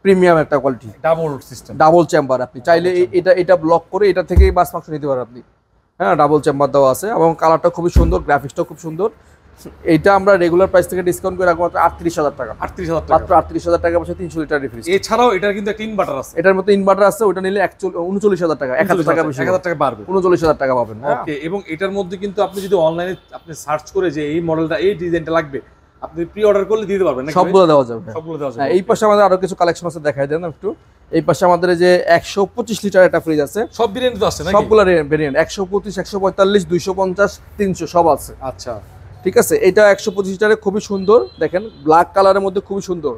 প্রিমিয়াম একটা quality, double system, double chamber. আপনি চাইলে এটা ব্লক করে এটা থেকেই মাছ মাংস নিতে পারেন আপনি, হ্যাঁ ডাবল চেম্বার দেওয়া আছে এবং কালারটা খুবই সুন্দর, গ্রাফিক্সটাও খুব সুন্দর। এইটা আমরা রেগুলার প্রাইস থেকে ডিসকাউন্ট করে রাখবো মাত্র 38,000 টাকা, 38,000 টাকা, মাত্র 38,000 টাকা পাচ্ছে 300 লিটার ফ্রিজ। এছাড়াও এটার কিন্তু একটা ইনভার্টার আছে, এটার মধ্যে ইনভার্টার আছে, ওটা নিলে 39,000 টাকা, 1,000 টাকা বেশি, 1,000 টাকা বাড়বে, 39,000 টাকা পাবেন। ওকে, এবং এটার মধ্যে কিন্তু আপনি যদি অনলাইনে আপনি সার্চ করে যে এই মডেলটা এই ডিজাইনটা লাগবে, আপনি প্রি অর্ডার করলে দিতে পারবেন, সবগুলো দেওয়া যাবে, সবগুলো দেওয়া যাবে। হ্যাঁ এই পাশে আমাদের আরো কিছু কালেকশন আছে, দেখাই দেন একটু। এই পাশে আমাদের যে 125 লিটার একটা ফ্রিজ আছে, সব ভেরিয়েন্ট তো আছে নাকি? সবগুলো ভেরিয়েন্ট 125 145 250 300 সব আছে। আচ্ছা ঠিক আছে, এটা 125 লিটারে খুবই সুন্দর, দেখেন ব্ল্যাক কালারের মধ্যে খুবই সুন্দর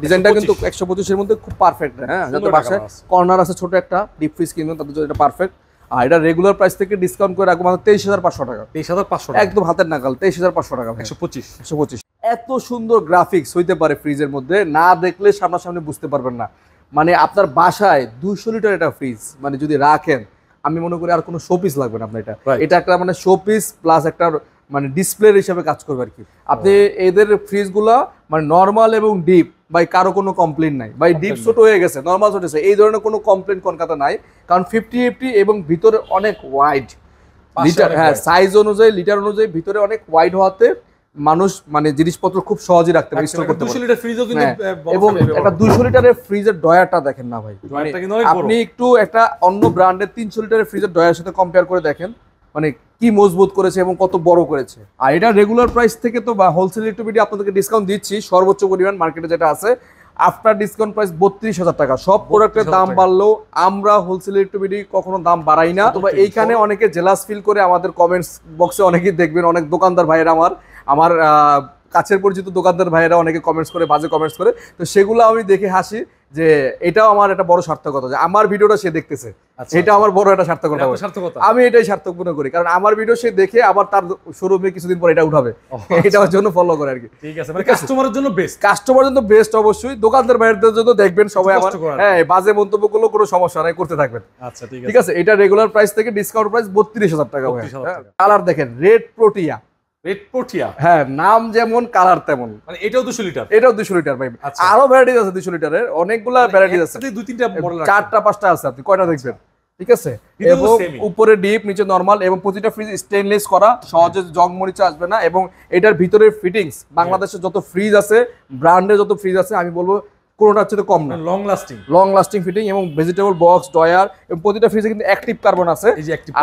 ডিজাইনটা, কিন্তু 125 এর মধ্যে খুব পারফেক্ট, হ্যাঁ যাতে বাসায় কর্নার আছে ছোট একটা ডিপ ফ্রিজ কিনবেন তাদের জন্য এটা পারফেক্ট। আর এটা রেগুলার প্রাইস থেকে ডিসকাউন্ট করে রাখবো মাত্র 23,500 টাকা, 23,500 একদম হাতের নাগাল 23,500 টাকা, 125। এত সুন্দর গ্রাফিক্স হইতে পারে ফ্রিজের মধ্যে, না দেখলে সামনাসামনি বুঝতে পারবেন না। মানে আপনার বাসায় 200 লিটার এটা ফ্রিজ মানে যদি রাখেন, আমি মনে করি আর কোনো শোপিস লাগবে না আপনার, এটা একটা মানে শোপিস প্লাস একটা মানে ডিসপ্লে হিসেবে কাজ করবে আর কি। আপনি এদের ফ্রিজগুলা মানে নরমাল এবং ডিপ বাই কারো কোনো কমপ্লেন নাই, বাই ডিপ ছোট হয়ে গেছে নরমাল ছোট হয়েছে এই ধরনের কোনো কমপ্লেন কলকাতা নাই, কারণ 50-50 এবং ভিতরে অনেক ওয়াইড লিটার, হ্যাঁ সাইজ অনুযায়ী লিটার অনুযায়ী ভিতরে অনেক ওয়াইড হওয়াতে মানুষ মানে জিনিসপত্র খুব সহজেই রাখতে পারে, স্টোর করতে পারে। 200 লিটার ফ্রিজও কিন্তু এবং একটা 200 লিটারের ফ্রিজের ডয়ারটা দেখেন না ভাই, আপনি একটু একটা অন্য ব্র্যান্ডের 300 লিটারের ফ্রিজের ডয়ারের সাথে কম্পেয়ার করে দেখেন, মানে কি মজবুত করেছে এবং কত বড় করেছে। আর এটা রেগুলার প্রাইস থেকে তো বা হোলসেল ইলেকট্রিবিটি আপনাদেরকে ডিসকাউন্ট দিচ্ছি সর্বোচ্চ পরিমাণ মার্কেটে যেটা আছে, আফটার ডিসকাউন্ট প্রাইস 32,000 টাকা। সব প্রোডাক্টের দাম বাড়লেও আমরা হোলসেল ইলেকট্রিবিটি কখনো দাম বাড়াই না। তবে এইখানে অনেকে জেলাস ফিল করে আমাদের কমেন্টস বক্সে অনেকেই দেখবেন, অনেক দোকানদার ভাইয়েরা আমার কাছের পরিচিত দোকানদার ভাইয়েরা অনেকে কমেন্টস করে, বাজে কমেন্টস করে, তো সেগুলো আমি দেখে হাসি যে এটাও আমার একটা বড় সার্থকতা যে আমার ভিডিওটা সে দেখতেছে, এটা আমার বড় একটা সার্থকতা, আমি এটাই সার্থক মনে করি, কারণ আমার ভিডিও সে দেখে আবার তার শোরুমে কিছুদিন পর এটা উঠাবে, এটার জন্য ফলো করে আর কি। ঠিক আছে, মানে কাস্টমারের জন্য বেস্ট, কাস্টমারের জন্য বেস্ট অবশ্যই, দোকানদার ভাইয়েরদের জন্য দেখবেন সবাই আমার, হ্যাঁ বাজে মন্তব্যগুলো কোনো সমস্যা নাই, করতে থাকবেন। আচ্ছা ঠিক আছে, এটা রেগুলার প্রাইস থেকে ডিসকাউন্ট প্রাইস 32,000 টাকা। কালার দেখেন রেড প্রোটিয়া, রেড প্রোটিয়া, হ্যাঁ নাম যেমন কালার তেমন, মানে এটাও 200 লিটার, এটাও 200 লিটার ভাই। আরো ভ্যারাইটিস আছে 200 লিটারের, অনেকগুলা ভ্যারাইটিস আছে, 2-3টা মডেল, 4টা-5টা আছে, আপনি কয়টা দেখবেন। ঠিক আছে, এবং উপরে ডিপ নিচে নরমাল, এবং প্রতিটা ফ্রিজ স্টেনলেস করা, সহজে জং মরিচা আসবে না। এবং এটার ভিতরের ফিটিংস বাংলাদেশে যত ফ্রিজ আছে, ব্র্যান্ডের যত ফ্রিজ আছে, আমি বলবো কোনোটা হচ্ছে তো কম না, লং লাস্টিং ফিটিং এবং ভেজিটেবল বক্স ডয়ার, এবং প্রতিটা ফ্রিজে কিন্তু অ্যাক্টিভ কার্বন আছে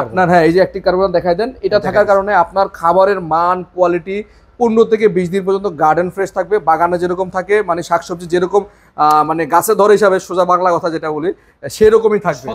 আপনার, হ্যাঁ এই যে অ্যাক্টিভ কার্বন দেখাই দেন, এটা থাকার কারণে আপনার খাবারের মান কোয়ালিটি 15 থেকে 20 দিন পর্যন্ত গার্ডেন ফ্রেশ থাকবে, বাগানে যেরকম থাকে মানে শাকসবজি যেরকম মানে গাছে ধরে হিসাবে, সোজা বাংলা কথা যেটা বলি, সেরকমই থাকবে,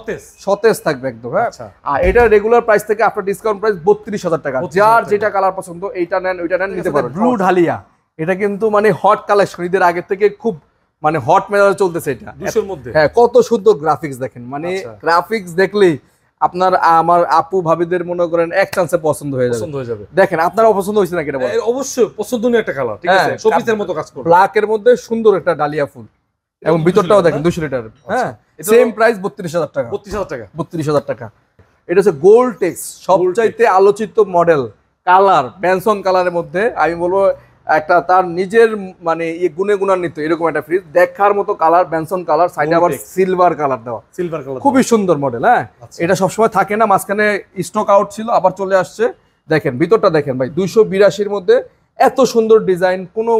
সতেজ থাকবে একদম। হ্যাঁ, আর এটা রেগুলার প্রাইস থেকে আপনার ডিসকাউন্ট প্রাইস 32,000 টাকা। যার যেটা কালার পছন্দ এইটা নেন ওইটা নেন, নিতে পারবেন। ব্লু ডালিয়া, এটা কিন্তু মানে হট কালেকশন, ঈদের আগের থেকে খুব মানে হট মেজাজে চলতেছে এটা 200 এর মধ্যে। হ্যাঁ, কত সুন্দর গ্রাফিক্স দেখেন, মানে গ্রাফিক্স দেখলেই আপনার আমার আপু ভাবিদের মনে করেন এক চান্সে পছন্দ হয়ে যাবে। দেখেন আপনারা পছন্দ হয়েছে নাকি এটা? অবশ্যই পছন্দনীয় একটা কালার, ঠিক আছে, শোপিসের মতো কাজ করে। ব্ল্যাক এর মধ্যে সুন্দর একটা ডালিয়া ফুল, এবং ভিতরটাও দেখেন 200 লিটার। হ্যাঁ, সেম প্রাইস 32,000 টাকা। 32,000 টাকা। এটা হচ্ছে গোল্ড টেক্স, সবচাইতে আলোচিত মডেল, কালার বেনসন কালারের মধ্যে। আমি বলবো একটা তার নিজের মানে গুণে গুণান্বিত এরকম একটা ফ্রিজ, দেখার মতো কালার, বেনসন কালার, সাইডে আবার সিলভার কালার দেওয়া, খুবই সুন্দর মডেল। হ্যাঁ, এটা সবসময় থাকে না, মাঝখানে স্টক আউট ছিল, আবার চলে আসছে। দেখেন ভিতরটা দেখেন ভাই, 282-র মধ্যে এত সুন্দর ডিজাইন, কোনো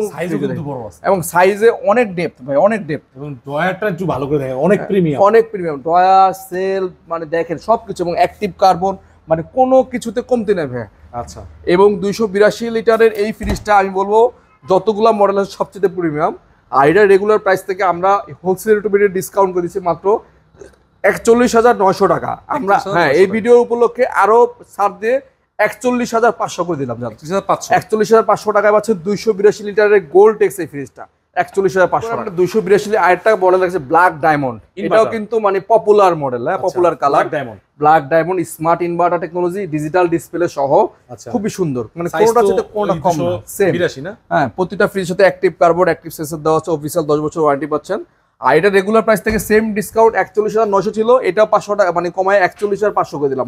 এবং সাইজে অনেক ডেপথ ভাই, অনেক ডেপথ, এবং ড্রয়ারটা একটু ভালো করে দেখেন, অনেক প্রিমিয়াম, অনেক প্রিমিয়াম ড্রয়ার, সেল, মানে দেখেন সবকিছু, এবং অ্যাক্টিভ কার্বন, মানে কোনো কিছুতে কমতি নেই ভাই। আচ্ছা, এবং 282 লিটারের এই ফ্রিজটা আমি বলবো যতগুলা মডেল আছে সবচেয়ে প্রিমিয়াম। আর এটা রেগুলার প্রাইস থেকে আমরা হোলসেল রেটে ডিসকাউন্ট করে দিচ্ছি মাত্র 41,900 টাকা। আমরা হ্যাঁ, এই ভিডিও উপলক্ষে আরো ছাড় দিয়ে 41,500 করে দিলাম। 41,500 টাকায় পাচ্ছেন 282 লিটারের গোল্ড টেক্স এই ফ্রিজটা, 41,500 টাকা। 282 আরেকটা মডেল আছে ব্ল্যাক ডায়মন্ড, এটাও কিন্তু মানে পপুলার মডেল, হ্যাঁ popular colour, black diamond, smart inverter technology, digital display সহ, খুবই সুন্দর, মানে কোনটা সাথে কোনটা কম না, সেম 82 না। হ্যাঁ, প্রতিটা ফ্রিজের সাথে অ্যাক্টিভ কার্বন, অ্যাক্টিভ সেন্সর দেওয়া আছে, অফিসিয়াল 10 বছর ওয়ারেন্টি পাচ্ছেন। আর এটা রেগুলার প্রাইস থেকে সেম ডিসকাউন্ট 41,900 ছিল, এটা 500 টাকা মানে কমায় 41,500 করে দিলাম।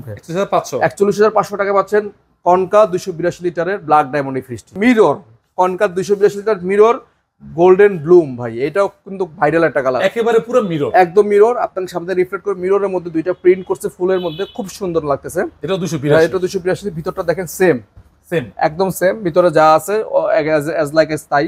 41,500 টাকা পাচ্ছেন কনকা 282 লিটারের ব্ল্যাক ডায়মন্ড এই ফ্রিজটি। Mirror, Konka 282 litre mirror golden bloom ভাই, এটাও কিন্তু ভাইরাল একটা কালার, একেবারে পুরো মিরর, একদম মিরর। আপনার সামনে রিফ্লেক্ট করে মিররের মধ্যে দুইটা প্রিন্ট করছে ফুলের মধ্যে, খুব সুন্দর লাগতেছে। এটা 282, ভিতরটা দেখেন সেম একদম সেম, ভিতরে যা আছে অ্যাজ লাইক এস তাই,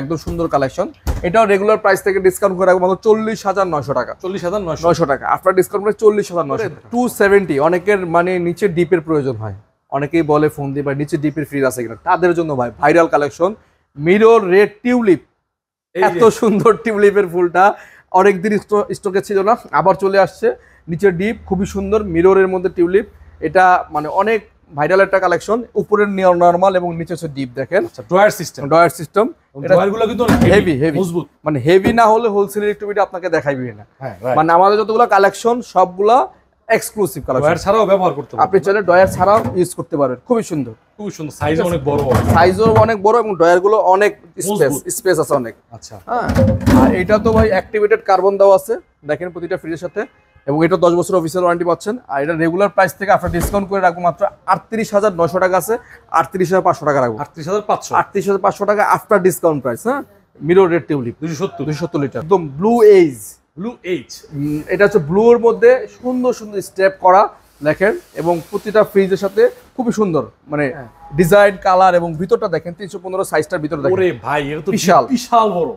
একদম সুন্দর কালেকশন। এটাও রেগুলার প্রাইস থেকে ডিসকাউন্ট করে রাখবো মাত্র 40,900 টাকা। 40,900 টাকা আফটার ডিসকাউন্ট করে 40,900। 270 অনেকের মানে নিচে ডিপের প্রয়োজন হয়, অনেকেই বলে ফোন দিয়ে ভাই নিচে ডিপের ফ্রিজ আছে কিনা, তাদের জন্য ভাই viral collection mirror red tulip. এত সুন্দর টিউলিপের ফুলটা অনেকদিন স্টকে ছিল না, আবার চলে আসছে। নিচের ডিপ খুবই সুন্দর, মিররের মধ্যে টিউলিপ, এটা মানে অনেক ভাইরাল একটা কালেকশন। উপরের নরমাল এবং নিচে হচ্ছে ডিপ। দেখেন ড্রয়ার সিস্টেম, ড্রয়ারগুলো কিন্তু হেভি মজবুত, মানে হেভি না হলে হোলসেল ইলেকট্রিবিটি আপনাকে দেখাইবে না। মানে আমাদের যতগুলো কালেকশন সবগুলা এক্সক্লুসিভ কালেকশন, ড্রয়ার ছাড়াও ব্যবহার করতে পারবেন, আপনি চাইলে ড্রয়ার ছাড়াও ইউজ করতে পারবেন। খুবই সুন্দর, সাইজও অনেক বড়, এবং ড্রয়ার গুলো অনেক স্পেস আছে অনেক। আচ্ছা, হ্যাঁ, আর এটা তো ভাই অ্যাক্টিভেটেড কার্বন দেওয়া আছে দেখেন প্রতিটা ফ্রিজের সাথে, এবং এটা 10 বছর অফিসিয়াল ওয়ারেন্টি পাচ্ছেন। আর এটা রেগুলার প্রাইস থেকে আপনার ডিসকাউন্ট করে রাখবো মাত্র 38,900 টাকা আছে, 38,500 টাকা রাখবো। 38,500 টাকা আফটার ডিসকাউন্ট প্রাইস। হ্যাঁ, মিরর রেড টিউলিপ 270 লিটার, একদম ব্লু এইজ। এটা হচ্ছে ব্লু এর মধ্যে সুন্দর সুন্দর স্টেপ করা দেখেন, এবং প্রতিটা ফ্রিজের সাথে খুবই সুন্দর মানে ডিজাইন, কালার, এবং ভিতরটা দেখেন 315 সাইজটার ভিতরে দেখেন। ওরে ভাই, এটা তো বিশাল বড়,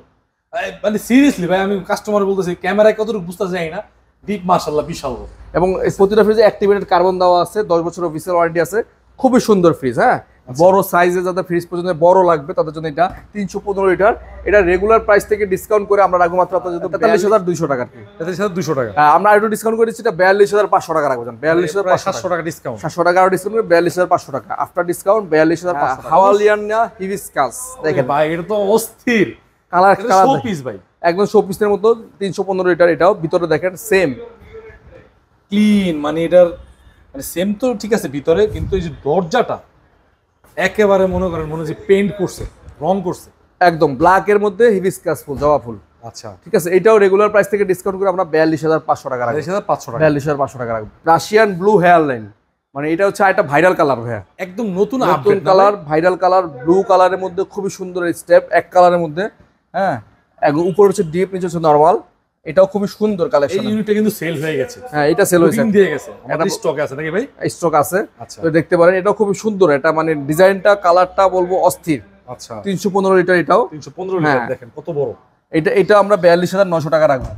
মানে সিরিয়াসলি ভাই আমি কাস্টমার বলতেছি, ক্যামেরায় কতটুকু বুঝতে চাই না, ডিপ মাশাআল্লাহ বিশাল বড়। এবং প্রতিটা ফ্রিজে অ্যাক্টিভেটেড কার্বন দেওয়া আছে, 10 বছর অফিসিয়াল ওয়ারেন্টি আছে। খুবই সুন্দর ফ্রিজ। হ্যাঁ, বড় সাইজে যাদের ফ্রিজ পর্যন্ত বড় লাগবে তাদের জন্য এটা 315 লিটার। এটা রেগুলার প্রাইস থেকে ডিসকাউন্ট করে আমরা রাখবো মাত্র আপনাদের জন্য 43,200 টাকা। 43,200 টাকা আমরা একটু ডিসকাউন্ট করে দিচ্ছি, এটা 42,500 টাকা রাখবো। 42,500 টাকা ডিসকাউন্ট, 700 টাকা ডিসকাউন্ট করে 42,500 টাকা আফটার ডিসকাউন্ট 42,500। হাওয়ালিয়ান না হিবিস্কাস দেখেন ভাই, এটা তো অস্থির কালার, শোপিস ভাই, একদম শোপিসের মতো। 315 লিটার, এটাও ভিতরে দেখেন সেম ক্লিন, মানে এটার মানে সেম তো ঠিক আছে ভিতরে, কিন্তু এই যে দরজাটা একেবারে মনে করেন মনে হচ্ছে পেইন্ট করছে, রং করছে, একদম ব্ল্যাক এর মধ্যে হিবিস্কাস ফুল, জবা ফুল। আচ্ছা, ঠিক আছে, এটাও রেগুলার প্রাইস থেকে ডিসকাউন্ট করে আমরা 42,500 টাকা রাখবো। 42,500 টাকা রাখবো। রাশিয়ান ব্লু হেয়ার লাইন, মানে এটা হচ্ছে একটা ভাইরাল কালার ভাইয়া, একদম নতুন কালার, ভাইরাল কালার, ব্লু কালারের মধ্যে খুবই সুন্দর স্টেপ, এক কালারের মধ্যে। হ্যাঁ, উপর হচ্ছে ডিপ, নিচে হচ্ছে নরমাল। এটাও খুবই সুন্দর কালেকশন। এই ইউনিটটা কিন্তু সেল হয়ে গেছে। হ্যাঁ, এটা সেল হয়েছে, দিয়ে গেছে, আমাদের স্টক আছে নাকি ভাই? স্টক আছে, তো দেখতে পারেন। এটাও খুবই সুন্দর, এটা মানে ডিজাইনটা, কালারটা বলবো অস্থির। আচ্ছা, 315 লিটার, এটাও 315 লিটার, দেখেন কত বড়। এটা আমরা 42,900 টাকা রাখবো।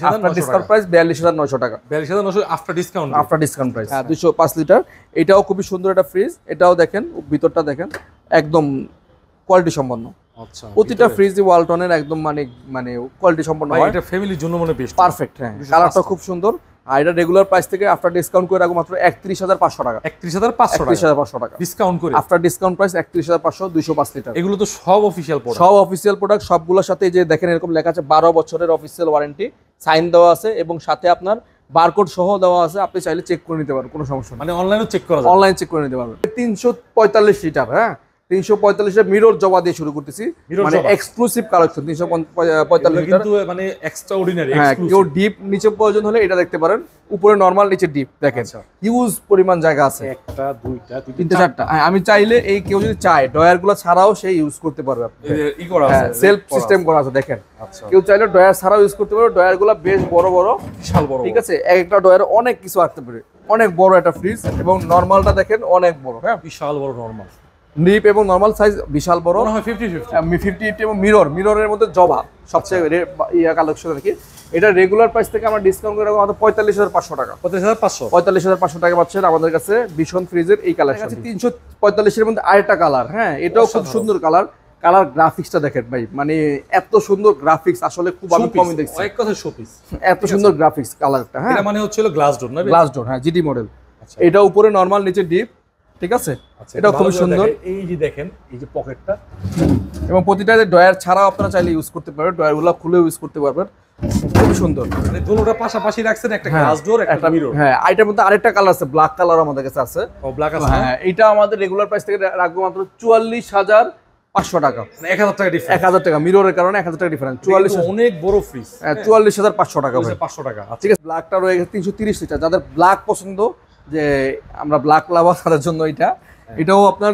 আফটার ডিসকাউন্ট প্রাইস 42900 টাকা। 42900 after discount, after discount price. হ্যাঁ 205 লিটার, এটাও খুবই সুন্দর একটা ফ্রিজ। এটাও দেখেন ভিতরটা দেখেন একদম কোয়ালিটি সম্পন্ন। আচ্ছা, প্রতিটা ফ্রিজই ওয়ালটনের একদম মানে কোয়ালিটি সম্পন্ন হয়। এটা ফ্যামিলির জন্য মনে বেস্ট, পারফেক্ট। হ্যাঁ কালারটা খুব সুন্দর। আর এটা রেগুলার প্রাইস থেকে আফটার ডিসকাউন্ট করে রাখবো মাত্র 31500 টাকা। 31500 টাকা ডিসকাউন্ট করে আফটার ডিসকাউন্ট প্রাইস 31500, 205 লিটার। এগুলো তো সব অফিশিয়াল প্রোডাক্ট, সব অফিশিয়াল প্রোডাক্ট। সবগুলোর সাথে যে দেখেন এরকম লেখা আছে 12 বছরের অফিশিয়াল ওয়ারেন্টি, সাইন দেওয়া আছে এবং সাথে আপনার বারকোড সহ দেওয়া আছে। আপনি চাইলে চেক করে নিতে পারবেন, কোনো সমস্যা নেই। মানে অনলাইনেও চেক করা যায়, অনলাইন চেক করে নিতে পারবেন। 345 লিটার, হ্যাঁ 345 এর মিরর জবা দিয়ে শুরু করতেছি, মানে এক্সক্লুসিভ কালেকশন। 345 লিটার কিন্তু মানে এক্সট্রা অর্ডিনারি। হ্যাঁ কেউ ডিপ নিচে প্রয়োজন হলে এটা দেখতে পারেন, উপরে নরমাল নিচে ডিপ। দেখেন হিউজ পরিমাণ জায়গা আছে, একটা দুইটা তিনটা চারটা। আমি চাইলে এই কেউ যদি চায় ডয়ার গুলো ছাড়াও সেই ইউজ করতে পারবে। ই করা আছে, সেলফ সিস্টেম করা আছে দেখেন। আচ্ছা, কেউ চাইলে ডয়ার ছাড়াও ইউজ করতে পারবে। ডয়ার গুলো বেশ বড় বড়, বিশাল বড়, ঠিক আছে। একটা ডয়ারে অনেক কিছু রাখতে পারে, অনেক বড় একটা ফ্রিজ। এবং নরমালটা দেখেন অনেক বড়, হ্যাঁ বিশাল বড় নরমাল। ডিপ এবং নরমাল সাইজ বিশাল বড়, মনে হয় 50-50 এবং মিররের মধ্যে জবা সবচেয়ে কালেকশন আর কি। এটা রেগুলার প্রাইস থেকে আমরা ডিসকাউন্ট করে রাখবো 45500 টাকা। 45500 টাকা পাচ্ছেন আমাদের কাছে ভীষণ ফ্রিজের এই কালেকশন। 345 এর মধ্যে আরেকটা কালার, হ্যাঁ এটাও খুব সুন্দর কালার। কালার গ্রাফিক্সটা দেখেন ভাই, মানে এত সুন্দর গ্রাফিক্স আসলে খুব আমি কমই দেখছি। এক কথা শোপিস, এত সুন্দর গ্রাফিক্স কালারটা। হ্যাঁ এটা মানে হচ্ছিল গ্লাস ডোর না? গ্লাস ডোর, হ্যাঁ জিডি মডেল। এটা উপরে নরমাল নিচে ডিপ, ঠিক আছে। এটাও খুব সুন্দর। এই যে দেখেন এই যে পকেটটা, এবং প্রতিটা ডয়ার ছাড়াও আপনারা চাইলে ইউজ করতে পারবেন, ডয়ারগুলো খুলে ইউজ করতে পারবেন। খুব সুন্দর, মানে দুটোটা পাশাপাশি রাখছেন, একটা গ্লাস ডোর একটা মিরর। হ্যাঁ এটার মধ্যে আরেকটা কালার আছে, ব্ল্যাক কালার আমাদের কাছে আছে। ও ব্ল্যাক আছে। হ্যাঁ এটা আমাদের রেগুলার প্রাইস থেকে রাখবো মাত্র 44500 টাকা। মানে 1000 টাকা ডিফারেন্স, 1000 টাকা মিররের কারণে 1000 টাকা ডিফারেন্স। 44 অনেক বড় ফ্রিজ। 44500 টাকা ভাই, 500 টাকা। ঠিক আছে। ব্ল্যাকটা রয়ে গেছে 330 লিটার। যাদের ব্ল্যাক পছন্দ, যে আমরা ব্ল্যাক লাভার, তাদের জন্য এটাও আপনার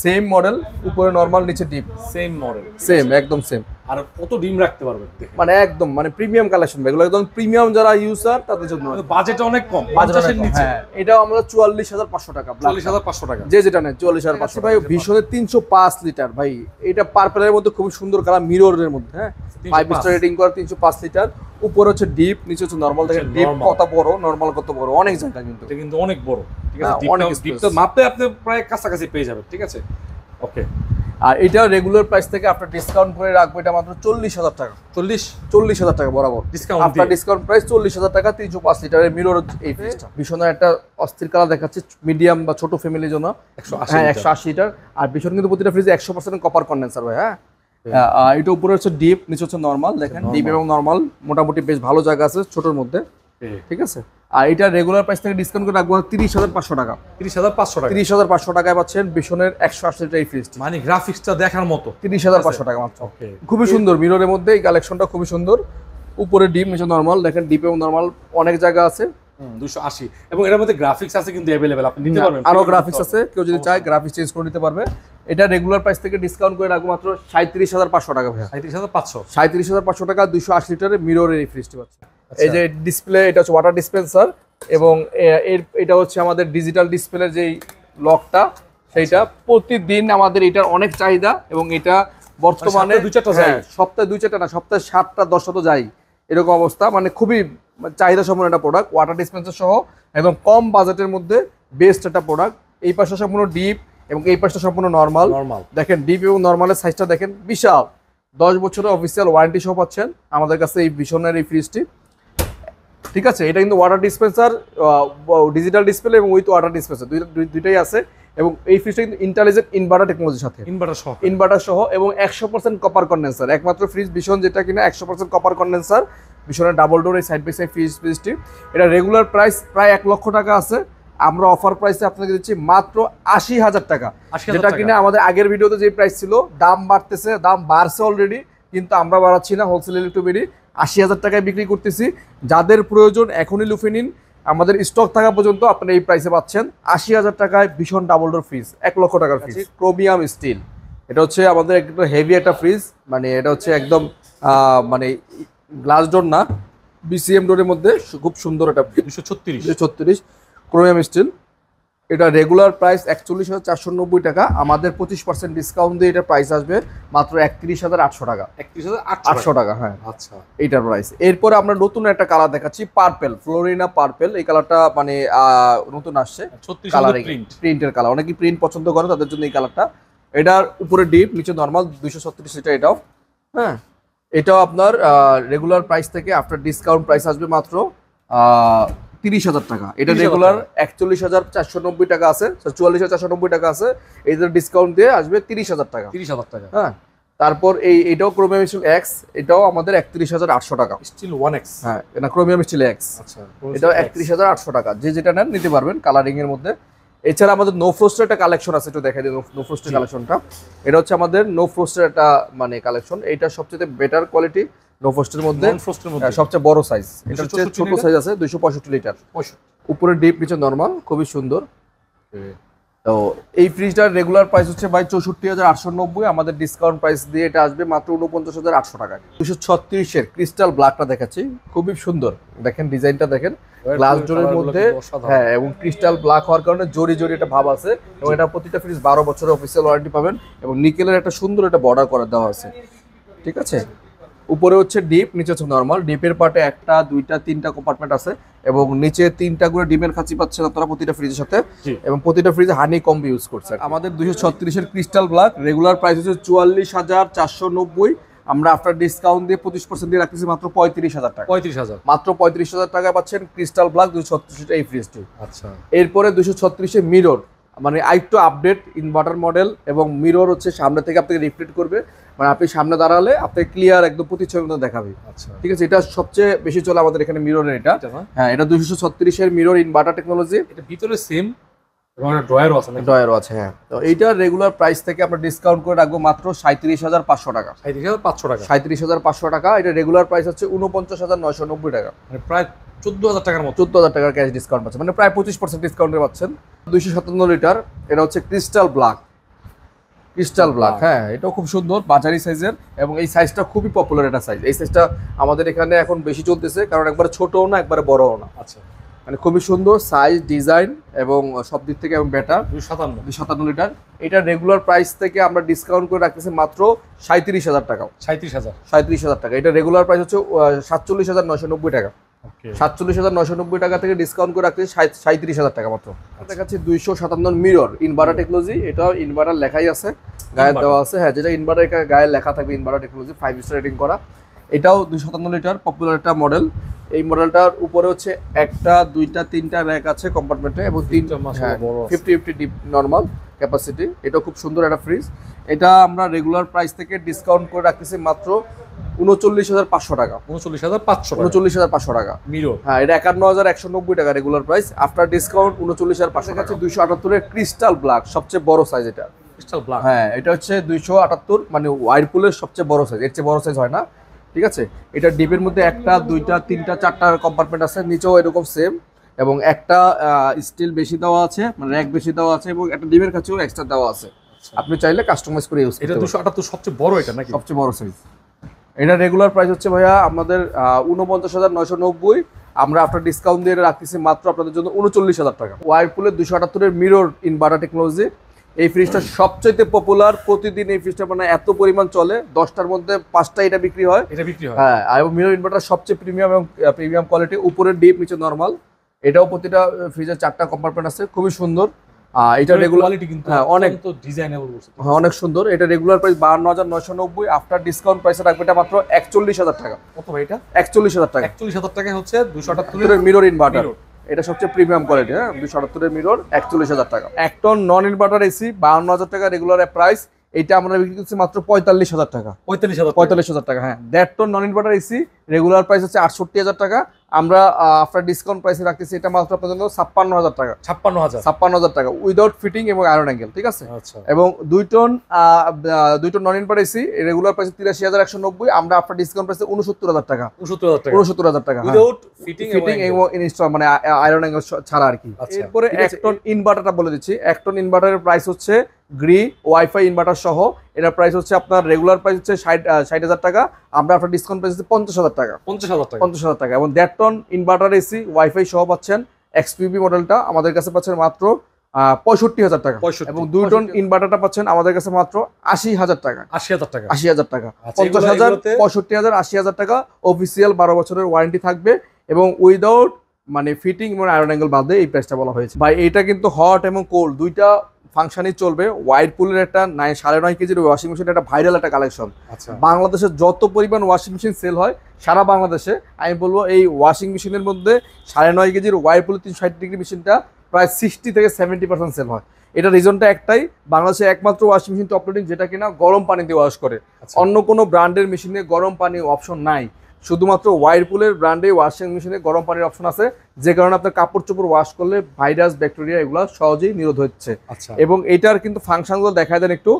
সেম মডেল, উপরে নরমাল নিচে ডিপ, সেম মডেল, সেম একদম সেম। আর কত ডিম রাখতে পারবেন, মানে একদম মানে প্রিমিয়াম কালেকশন, এগুলো একদম প্রিমিয়াম যারা ইউজার তাদের জন্য। বাজেট অনেক কম, 50 এর নিচে। হ্যাঁ এটাও আমরা 44500 টাকা। 44500 টাকা যে যেটা নেয় 44500 ভাই। ভীষণের 305 লিটার ভাই, এটা পার্পলের মধ্যে খুব সুন্দর কালার, মিররের মধ্যে। হ্যাঁ 5 স্টার রেটিং করা 305 লিটার। উপরে হচ্ছে ডিপ, নিচে হচ্ছে নরমাল। দেখেন ডিপ কত বড়, নরমাল কত বড়, অনেক জায়গা কিন্তু। এটা কিন্তু অনেক বড়, ঠিক আছে। অনেক ডিপ তো মাপতে আপনি প্রায় কাছাকাছি পেয়ে যাবেন, ঠিক আছে। ওকে, আর এটা রেগুলার প্রাইস থেকে আপনার ডিসকাউন্ট করে রাখবো এটা মাত্র 40000 টাকা। 40000 টাকা বরাবর ডিসকাউন্ট। আপনার ডিসকাউন্ট প্রাইস 40000 টাকা। 305 লিটারের মিরর এই ফ্রিজটা ভীষণ একটা অস্থির কালার দেখাচ্ছে, মিডিয়াম বা ছোট ফ্যামিলির জন্য। 180 লিটার। আর ভীষণ কিন্তু প্রতিটা ফ্রিজে 100% কপার কন্ডেন্সার ভাই। হ্যাঁ এটা উপরে হচ্ছে ডিপ, নিচে হচ্ছে নরমাল। দেখেন ডিপ এবং নরমাল মোটামুটি বেশ ভালো জায়গা আছে ছোটর মধ্যে, ঠিক আছে। আর এটা রেগুলার প্রাইস থেকে ডিসকাউন্ট করে রাখবো 30500 টাকা। 30500 টাকা। 30500 টাকায় পাচ্ছেন ভীষণের 180 লিটার এই ফ্রিজ। মানে গ্রাফিক্সটা দেখার মতো। 30500 টাকা মাত্র। ওকে, খুবই সুন্দর মিররের মধ্যে এই কালেকশনটা, খুবই সুন্দর। উপরে ডিপ, নিচে নরমাল। দেখেন ডিপ এবং নরমাল অনেক জায়গা আছে। 280 এবং এর মধ্যে গ্রাফিক্স আছে কিন্তু अवेलेबल, আপনি নিতে পারবেন। আরো গ্রাফিক্স আছে, কেউ যদি চায় গ্রাফিক্স চেঞ্জ করে নিতে পারবে। এটা রেগুলার প্রাইস থেকে ডিসকাউন্ট করে রাখবো মাত্র 37500 টাকা ভাই। 37500 37500 টাকা 280 লিটারের মিররের এই ফ্রিজটি পাচ্ছেন। এই যে ডিসপ্লে, এটা হচ্ছে ওয়াটার ডিসপেন্সার এবং এটা হচ্ছে আমাদের ডিজিটাল ডিসপ্লের যেই লকটা, সেইটা প্রতিদিন আমাদের এটার অনেক চাহিদা। এবং এটা বর্তমানে সপ্তাহে 2-4টা না, সপ্তাহে 7টা 10টা তো যাই, এরকম অবস্থা। মানে খুবই চাহিদা সম্পন্ন একটা প্রোডাক্ট, ওয়াটার ডিসপেন্সার সহ একদম কম বাজেটের মধ্যে বেস্ট একটা প্রোডাক্ট। এই পাশটা সম্পূর্ণ ডিপ এবং এই পাশটা সম্পূর্ণ নরমাল। দেখেন ডিপ এবং নরমালের সাইজটা দেখেন বিশাল। 10 বছরের অফিসিয়াল ওয়ারেন্টি সহ পাচ্ছেন আমাদের কাছে এই ভীষণের এই ফ্রিজটি, ঠিক আছে। এটা কিন্তু ওয়াটার ডিসপেন্সার, ডিজিটাল ডিসপ্লে এবং উইথ ওয়াটার ডিসপেন্সার দুইটাই আছে। এবং এই ফ্রিজটা কিন্তু ইন্টেলিজেন্ট ইনভার্টার টেকনোলজির সাথে, ইনভার্টার সহ এবং 100% কপার কন্ডেন্সার। একমাত্র ফ্রিজ ভীষণ যেটা কিনা 100% কপার কন্ডেন্সার। ভীষণের ডাবল ডোর এই সাইড বাই সাইড ফ্রিজটি। এটা রেগুলার প্রাইস প্রায় 1 লক্ষ টাকা আছে, আমরা অফার প্রাইসে আপনাকে দিচ্ছি মাত্র 80000 টাকা। যেটা কিনা আমাদের আগের ভিডিওতে যে প্রাইস ছিল, দাম বাড়তেছে, দাম বাড়ছে অলরেডি, কিন্তু আমরা বাড়াচ্ছি না, হোলসেল ইলেকট্রিক 80000 টাকায় বিক্রি করতেছি। যাদের প্রয়োজন এখনই লুফে নিন, আমাদের স্টক থাকা পর্যন্ত আপনারা এই প্রাইসে পাচ্ছেন 80000 টাকায় ভীষণ ডাবল ডোর ফ্রিজ, 1 লক্ষ টাকার ফ্রিজ। ক্রোমিয়াম স্টিল, এটা হচ্ছে আমাদের একটা হেভি একটা ফ্রিজ। মানে এটা হচ্ছে একদম মানে গ্লাস ডোর না, বিসিএম ডোরের মধ্যে খুব সুন্দর একটা 236 ক্রোমিয়াম স্টিল। এটা রেগুলার প্রাইস 41,490 টাকা, আমাদের 25% ডিসকাউন্ট দিয়ে এটা প্রাইস আসবে মাত্র 31,800 টাকা। 31,800 টাকা, হ্যাঁ আচ্ছা। এইটার প্রাইস। এরপরে আমরা নতুন একটা কালার দেখাচ্ছি, পার্পেল, ফ্লোরিনা পার্পেল। এই কালারটা মানে নতুন আসছে, প্রিন্টের কালার, অনেকেই প্রিন্ট পছন্দ করে, তাদের জন্য এই কালারটা। এটার উপরে ডিপ, নিচে নর্মাল, 236 এটা। এটাও হ্যাঁ, এটাও আপনার রেগুলার প্রাইস থেকে আফটার ডিসকাউন্ট প্রাইস আসবে মাত্র 30,000 টাকা। এটা রেগুলার 41,490 টাকা আছে, 44,490 টাকা আছে, এইটার ডিসকাউন্ট দিয়ে আসবে 30,000 টাকা। 30,000 টাকা, হ্যাঁ। তারপর এটাও ক্রোমিয়াম স্টিল এক্স, এটাও আমাদের 31,800 টাকা। স্টিল 1X, হ্যাঁ, এটা ক্রোমিয়াম স্টিল এক্স। আচ্ছা, এটাও 31,800 টাকা। যে যেটা নেন নিতে পারবেন কালারিং এর মধ্যে। এছাড়া আমাদের নো ফ্রস্টের একটা কালেকশন আছে, একটু দেখাই দিই নো ফ্রস্টের কালেকশনটা। এটা হচ্ছে আমাদের নো ফ্রস্টের একটা মানে কালেকশন, এটা সবচেয়ে বেটার কোয়ালিটি নো ফ্রস্টের মধ্যে, সবচেয়ে বড় সাইজ। এটা হচ্ছে ছোট সাইজ আছে 265 লিটার, উপরে ডিপ, নিচে নরমাল, খুবই সুন্দর। তো এই ফ্রিজটার রেগুলার প্রাইস হচ্ছে ভাই 64,890, আমাদের ডিসকাউন্ট প্রাইস দিয়ে এটা আসবে মাত্র 49,800 টাকায়। 236-এর ক্রিস্টাল ব্ল্যাকটা দেখাচ্ছি, খুবই সুন্দর, দেখেন ডিজাইনটা দেখেন, গ্লাস ডোরের মধ্যে, হ্যাঁ, এবং ক্রিস্টাল ব্ল্যাক হওয়ার কারণে জরি জরি একটা ভাব আছে, এবং এটা প্রতিটা ফ্রিজ 12 বছরের অফিসিয়াল ওয়ারেন্টি পাবেন, এবং নিকেলের একটা সুন্দর একটা বর্ডার করে দেওয়া আছে, ঠিক আছে। উপরে হচ্ছে ডিপ, নিচে হচ্ছে নর্মাল। ডিপের পার্টে 1টা 2টা 3টা কম্পার্টমেন্ট আছে, এবং নিচে 3টা করে ডিমের খাঁচি পাচ্ছেন আপনারা প্রতিটা ফ্রিজের সাথে, এবং প্রতিটা ফ্রিজে হানি কম্বি ইউজ করছে। আমাদের 236-এর ক্রিস্টাল ব্ল্যাক রেগুলার প্রাইস হচ্ছে 44,490, আমরা আফটার ডিসকাউন্ট দিয়ে 25% দিয়ে রাখতেছি মাত্র 35,000 টাকা। 35,000, মাত্র 35,000 টাকায় পাচ্ছেন ক্রিস্টাল ব্ল্যাক 236 এই ফ্রিজটি। আচ্ছা। এরপরে 236-এ মিরর, মানে আরেকটু আপডেট ইনভার্টার মডেল, এবং মিরর হচ্ছে সামনে থেকে আপনাকে রিফ্লেক্ট করবে, মানে আপনি সামনে দাঁড়ালে আপনাকে ক্লিয়ার একদম প্রতিচ্ছবির মতো দেখাবে। আচ্ছা, ঠিক আছে, এটা সবচেয়ে বেশি চলে আমাদের এখানে মিররের এটা। হ্যাঁ, এটা 236-এর মিরর ইনভার্টার টেকনোলজি। এটা ভিতরে সেম ড্রয়ারও আছে, ড্রয়ারও আছে, হ্যাঁ। তো এইটার রেগুলার প্রাইস থেকে আমরা ডিসকাউন্ট করে রাখবো মাত্র 37,500 টাকা। 37,500 টাকা, 37,500 টাকা। এটা রেগুলার প্রাইস হচ্ছে 49,990 টাকা, মানে প্রায় 14,000 টাকার মতো। 14,000 টাকার ক্যাশ ডিসকাউন্ট পাচ্ছেন, মানে প্রায় 25% ডিসকাউন্টে পাচ্ছেন। 257 লিটার, এটা হচ্ছে ক্রিস্টাল ব্ল্যাক, ক্রিস্টাল ব্ল্যাক, হ্যাঁ, এটাও খুব সুন্দর বাজারি সাইজের, এবং এই সাইজটা খুবই পপুলার একটা সাইজ। এই সাইজটা আমাদের এখানে এখন বেশি চলতেছে, কারণ একবারে ছোটও না একবারে বড়ও না। আচ্ছা, মানে খুবই সুন্দর সাইজ, ডিজাইন এবং সব দিক থেকে এবং বেটার। 257 লিটার। এটা রেগুলার প্রাইস থেকে আমরা ডিসকাউন্ট করে রাখতেছি মাত্র 37,000 টাকা। 37,000 টাকা। এটা রেগুলার প্রাইস হচ্ছে 47,990 টাকা। 47,990 টাকা থেকে ডিসকাউন্ট করে রাখতেছি 37,000 টাকা মাত্র। দেখাচ্ছি 257 মিরর ইনভার্টার টেকনোলজি, এটাও ইনভার্টার লেখাই আছে, গায়ে দেওয়া আছে, হ্যাঁ, যেটা ইনভার্টার গায়ে লেখা থাকবে ইনভার্টার টেকনোলজি, 5 স্টার রেটিং করা। এটাও 257 লিটার, পপুলার একটা মডেল। এই মডেলটার উপরে হচ্ছে 1টা 2টা 3টা র্যাক আছে কম্পার্টমেন্টে, এবং 50 ডিপ নর্মাল ক্যাপাসিটি। এটাও খুব সুন্দর একটা ফ্রিজ। এটা আমরা রেগুলার প্রাইস থেকে ডিসকাউন্ট করে রাখতেছি মাত্র 39,500 টাকা। 39,500 টাকা মিরর, হ্যাঁ। এটা 51,190 টাকা রেগুলার প্রাইস, আফটার ডিসকাউন্ট 39,500 টাকা। 278-এর ক্রিস্টাল ব্ল্যাক, সবচেয়ে বড় সাইজ এটা, ক্রিস্টাল ব্ল্যাক, হ্যাঁ। এটা হচ্ছে 278, মানে ওয়াইরপুলের সবচেয়ে বড় সাইজ, এর চেয়ে বড় সাইজ হয় না, ঠিক আছে। এটা ডিপের মধ্যে 1টা 2টা 3টা 4টা কম্পার্টমেন্ট আছে, নিচেও এরকম সেম, এবং একটা স্টিল বেশি দেওয়া আছে, মানে র্যাক বেশি দেওয়া আছে, এবং একটা ডিমের কাছেও এক্সট্রা দেওয়া আছে, আপনি চাইলে কাস্টমাইজ করে ইউজ করতে পারেন। এটা 278 সবচেয়ে বড়, এটা নাকি সবচেয়ে বড় সাইজ। এটা রেগুলার প্রাইস হচ্ছে ভাইয়া আমাদের 49,990, আমরা আফটার ডিসকাউন্ট দিয়ে রাখতেছি মাত্র আপনাদের জন্য 39,000 টাকা। ওয়াইরপুলের 278-এর মিরর ইনভার্টার টেকনোলজি, এই ফ্রিজটা সবচাইতে পপুলার। প্রতিদিন এই ফ্রিজটা মানে এত পরিমাণ চলে, 10টার মধ্যে 5টা এটা বিক্রি হয়, হ্যাঁ। এবং মিরর ইনভার্টার সবচেয়ে প্রিমিয়াম এবং প্রিমিয়াম কোয়ালিটি, উপরে ডিপ, নিচে নর্মাল। এটাও প্রতিটা ফ্রিজের 4টা কম্পার্টমেন্ট আছে, খুবই সুন্দর। এটা রেগুলার কিন্তু অনেক ডিজাইনেবল, হ্যাঁ, অনেক সুন্দর। এটা রেগুলার প্রাইস 52,990, আফটার ডিসকাউন্ট প্রাইসে রাখবে এটা মাত্র 41,000 টাকা। কত ভাই এটা? 41,000 টাকা। 41,000 টাকায় হচ্ছে 278-এর মিরর ইনভার্টার, এটা সবচেয়ে প্রিমিয়াম কোয়ালিটি, হ্যাঁ। 278-এর মিরর 41,000 টাকা। 1 টন নন ইনভার্টার এসি 52,000 টাকা রেগুলার প্রাইস, এটা আমরা বিক্রি করছি মাত্র 45,000 টাকা। 45,000 টাকা, হ্যাঁ। 1.5 ton non inverter AC regular price হচ্ছে 68,000 টাকা, আমরা আফটার ডিসকাউন্ট প্রাইসে রাখতেছি এটা মাত্র আপনাদের জন্য 56,000 টাকা। 56,000 টাকা উইদাউট ফিটিং এবং আয়রন অ্যাঙ্গেল, ঠিক আছে। এবং 2 ton non inverter AC regular price 83,190, আমরা আফটার ডিসকাউন্ট প্রাইসে 69,000 টাকা। 69,000 টাকা উইদাউট ফিটিং এবং ইনস্টল, মানে আয়রন অ্যাঙ্গেল ছাড়া আর কি। এরপরে 1 টন ইনভার্টারটা বলে দিচ্ছি। 1 টন ইনভার্টারের প্রাইস হচ্ছে গ্রি ওয়াইফাই ইনভার্টার সহ, এটার প্রাইস হচ্ছে আপনার রেগুলার প্রাইস হচ্ছে 60,000 টাকা, আমরা আপনার ডিসকাউন্ট প্রাইস হচ্ছে 50,000 টাকা। 50,000 টাকা। এবং 1.5 টন ইনভার্টার এসি ওয়াইফাই সহ পাচ্ছেন, এক্সপিবি মডেলটা আমাদের কাছে পাচ্ছেন মাত্র 65,000 টাকা 65 এবং 2 টন ইনভার্টারটা পাচ্ছেন আমাদের কাছে মাত্র 80,000 টাকা। 80,000 টাকা। 80,000 টাকা, আচ্ছা, 50,000, এগুলোতে- 65,000, 80,000 টাকা অফিসিয়াল 12 বছরের ওয়ারেন্টি থাকবে এবং উইদাউট মানে ফিটিং এবং আয়রন অ্যাঙ্গেল বাদে এই প্রাইসটা বলা হয়েছে। ভাই এটা কিন্তু হট এবং কোল্ড দুইটা ফাংশনই চলবে। ওয়াইরপুলের একটা 9.5 কেজির ওয়াশিং মেশিন একটা ভাইরাল একটা কালেকশন। আচ্ছা, বাংলাদেশে যত পরিমাণ ওয়াশিং মেশিন সেল হয় সারা বাংলাদেশে আমি বলবো এই ওয়াশিং মেশিনের মধ্যে 9.5 কেজির ওয়াইরপুল 360 ডিগ্রি মেশিনটা প্রায় 60 থেকে 70% সেল হয়। এটা রিজনটা একটাই, বাংলাদেশে একমাত্র ওয়াশিং মেশিন টপ রেটিং যেটা কিনা গরম পানিতে ওয়াশ করে। আচ্ছা। অন্য কোনো ব্র্যান্ডের মেশিনে গরম পানি অপশন নাই, শুধুমাত্র ওয়াইরপুলের ব্র্যান্ডে ওয়াশিং মেশিনে গরম পানির অপশন আছে, যে কারণে আপনার কাপড় চোপড় ওয়াশ করলে ভাইরাস ব্যাকটেরিয়া এগুলো সহজেই নিরোধ হচ্ছে। আচ্ছা, এবং এটার কিন্তু ফাংশনগুলো দেখায় দেন একটু।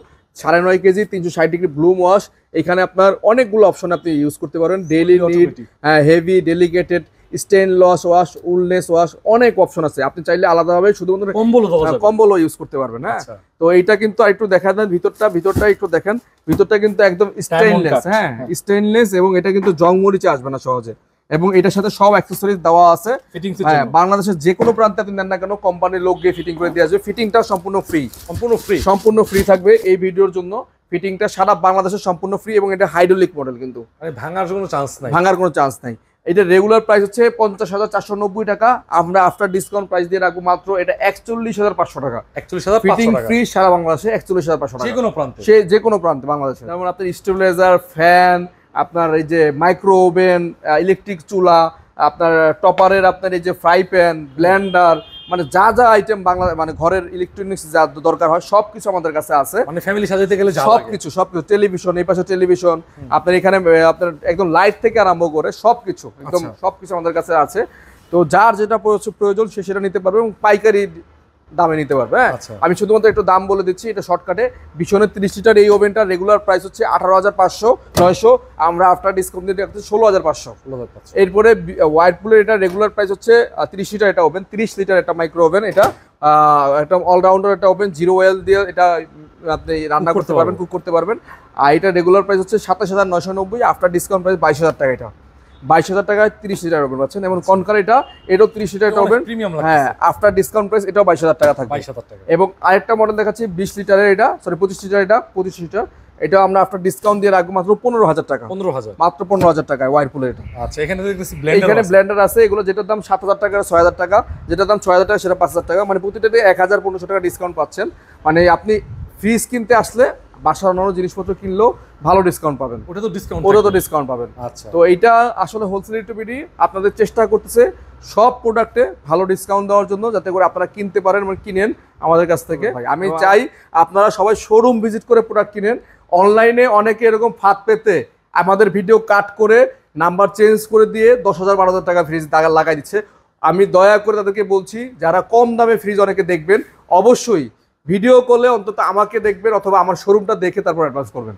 9.5 কেজি 360 ডিগ্রি ব্লুম ওয়াশ, এখানে আপনার অনেকগুলো অপশন আপনি ইউজ করতে পারেন, ডেইলি নিড, automatic। হেভি, ডেলিকেটেড, স্টেন লস ওয়াশ, উলনেস ওয়াশ, অনেক অপশন আছে। আপনি চাইলে আলাদাভাবে শুধুমাত্র কম্বলও দেওয়া যাবে। কম্বলও ইউজ করতে পারবেন। হ্যাঁ, আচ্ছা, তো এইটা কিন্তু একটু দেখা দেন ভিতরটা একটু দেখেন। ভিতরটা কিন্তু একদম স্টেইনলেস, cut। হ্যাঁ স্টেইনলেস, এবং এটা কিন্তু জং মরিচে আসবে না সহজে। এবং এটার সাথে সব অ্যাক্সেসরিজ দেওয়া আছে। ফিটিংস হ্যাঁ, বাংলাদেশের যে কোনো প্রান্তে আপনি নেন না কেন কোম্পানির লোক গিয়ে ফিটিং করে দিয়ে আসবে। ফিটিংটা সম্পূর্ণ ফ্রি, সম্পূর্ণ ফ্রি থাকবে এই ভিডিওর জন্য। ফিটিংটা সারা বাংলাদেশে সম্পূর্ণ ফ্রি এবং এটা হাইড্রোলিক মডেল, কিন্তু মানে ভাঙার কোনো চান্স নাই। ভাঙার কোনো চান্স নাই। এটা রেগুলার প্রাইস হচ্ছে 50,490 টাকা, আমরা আফটার ডিসকাউন্ট প্রাইস দিয়ে রাখবো মাত্র এটা 41,500 টাকা। 41,500 ফিটিং টাকা। ফ্রি সারা বাংলাদেশে 41,500 টাকা, যে কোনো প্রান্তে। সে যে কোনো প্রান্তে বাংলাদেশে। যেমন আপনার স্টেবিলাইজার, ফ্যান, আপনার এই যে মাইক্রো ওভেন, ইলেকট্রিক চুলা, আপনার টপারের আপনার এই যে ফ্রাই প্যান, ব্লেন্ডার, মানে যা যা আইটেম বাংলা মানে ঘরের ইলেকট্রনিক্স যা দরকার হয় সবকিছু আমাদের কাছে আছে। মানে ফ্যামিলি সাজাতে গেলে যা লাগে। সবকিছু টেলিভিশন, এই পাশে টেলিভিশন, আপনার এখানে আপনার একদম লাইট থেকে আরম্ভ করে সবকিছু একদম আচ্ছা। সবকিছু আমাদের কাছে আছে। তো যার যেটা প্রয়োজন সে সেটা নিতে পারবে এবং পাইকারি দামে নিতে পারবে। হ্যাঁ, আচ্ছা। আমি শুধুমাত্র একটু দাম বলে দিচ্ছি, এটা শর্টকাটে। ভীষণের 30 লিটার এই ওভেনটা রেগুলার প্রাইস হচ্ছে 18,500, আমরা আফটার ডিসকাউন্ট দিয়ে রাখছি 16,500। 16,500। এরপরে ওয়াইরপুলের এটা রেগুলার প্রাইস হচ্ছে 30 লিটার এটা ওভেন, 30 লিটার এটা মাইক্রো ওভেন, এটা একটা অলরাউন্ডার একটা ওভেন, জিরো ওয়েল দিয়ে এটা আপনি রান্না Cook করতে করতে পারবেন, কুক করতে পারবেন। আর এটা রেগুলার প্রাইস হচ্ছে 27,990, আফটার ডিসকাউন্ট প্রাইস 22,000 টাকা। এটা 22,000 টাকায় 30 লিটার ওভেন পাচ্ছেন। এবং কনকার এটাও 30 লিটার এটা ওভেন, প্রিমিয়াম লাগে। হ্যাঁ আফটার ডিসকাউন্ট প্রাইস এটাও 22,000 টাকা থাকবে। 22,000 টাকা। এবং আরেকটা মডেল দেখাচ্ছি 20 লিটারের, এটা 25 লিটার, এটা 25 লিটার, এটা আমরা আফটার ডিসকাউন্ট দিয়ে রাখবো মাত্র 15,000 টাকা, 15,000। মাত্র 15,000 টাকায় ওয়াইরপুলের এটা। আচ্ছা, এখানে দেখতেছি ব্লেন্ডার এখানে আছে। ব্লেন্ডার আছে, এগুলো যেটার দাম 7,000 টাকা 6,000 টাকা, যেটার দাম 6,000 টাকা সেটা 5,000 টাকা, মানে প্রতিটাতে 1,500 টাকা ডিসকাউন্ট পাচ্ছেন। মানে আপনি ফ্রিজ কিনতে আসলে বাসার অন্যান্য জিনিসপত্র কিনলেও ভালো ডিসকাউন্ট পাবেন, ওটা তো ডিসকাউন্ট। ওটা তো ডিসকাউন্ট পাবেন। আচ্ছা, তো এইটা আসলে হোলসেল ইউটিউবিটি আপনাদের চেষ্টা করতেছে সব প্রোডাক্টে ভালো ডিসকাউন্ট দেওয়ার জন্য, যাতে করে আপনারা কিনতে পারেন এবং কিনেন আমাদের কাছ থেকে। আমি চাই আপনারা সবাই শোরুম ভিজিট করে প্রোডাক্ট কিনেন। অনলাইনে অনেকে এরকম ফাঁদ পেতে আমাদের ভিডিও কাট করে নাম্বার চেঞ্জ করে দিয়ে 10,000 12,000 টাকা ফ্রিজ লাগাই দিচ্ছে। আমি দয়া করে তাদেরকে বলছি, যারা কম দামে ফ্রিজ অনেকে দেখবেন, অবশ্যই ভিডিও করলে অন্তত আমাকে দেখবেন অথবা আমার শোরুমটা দেখে তারপর অ্যাডভান্স করবেন।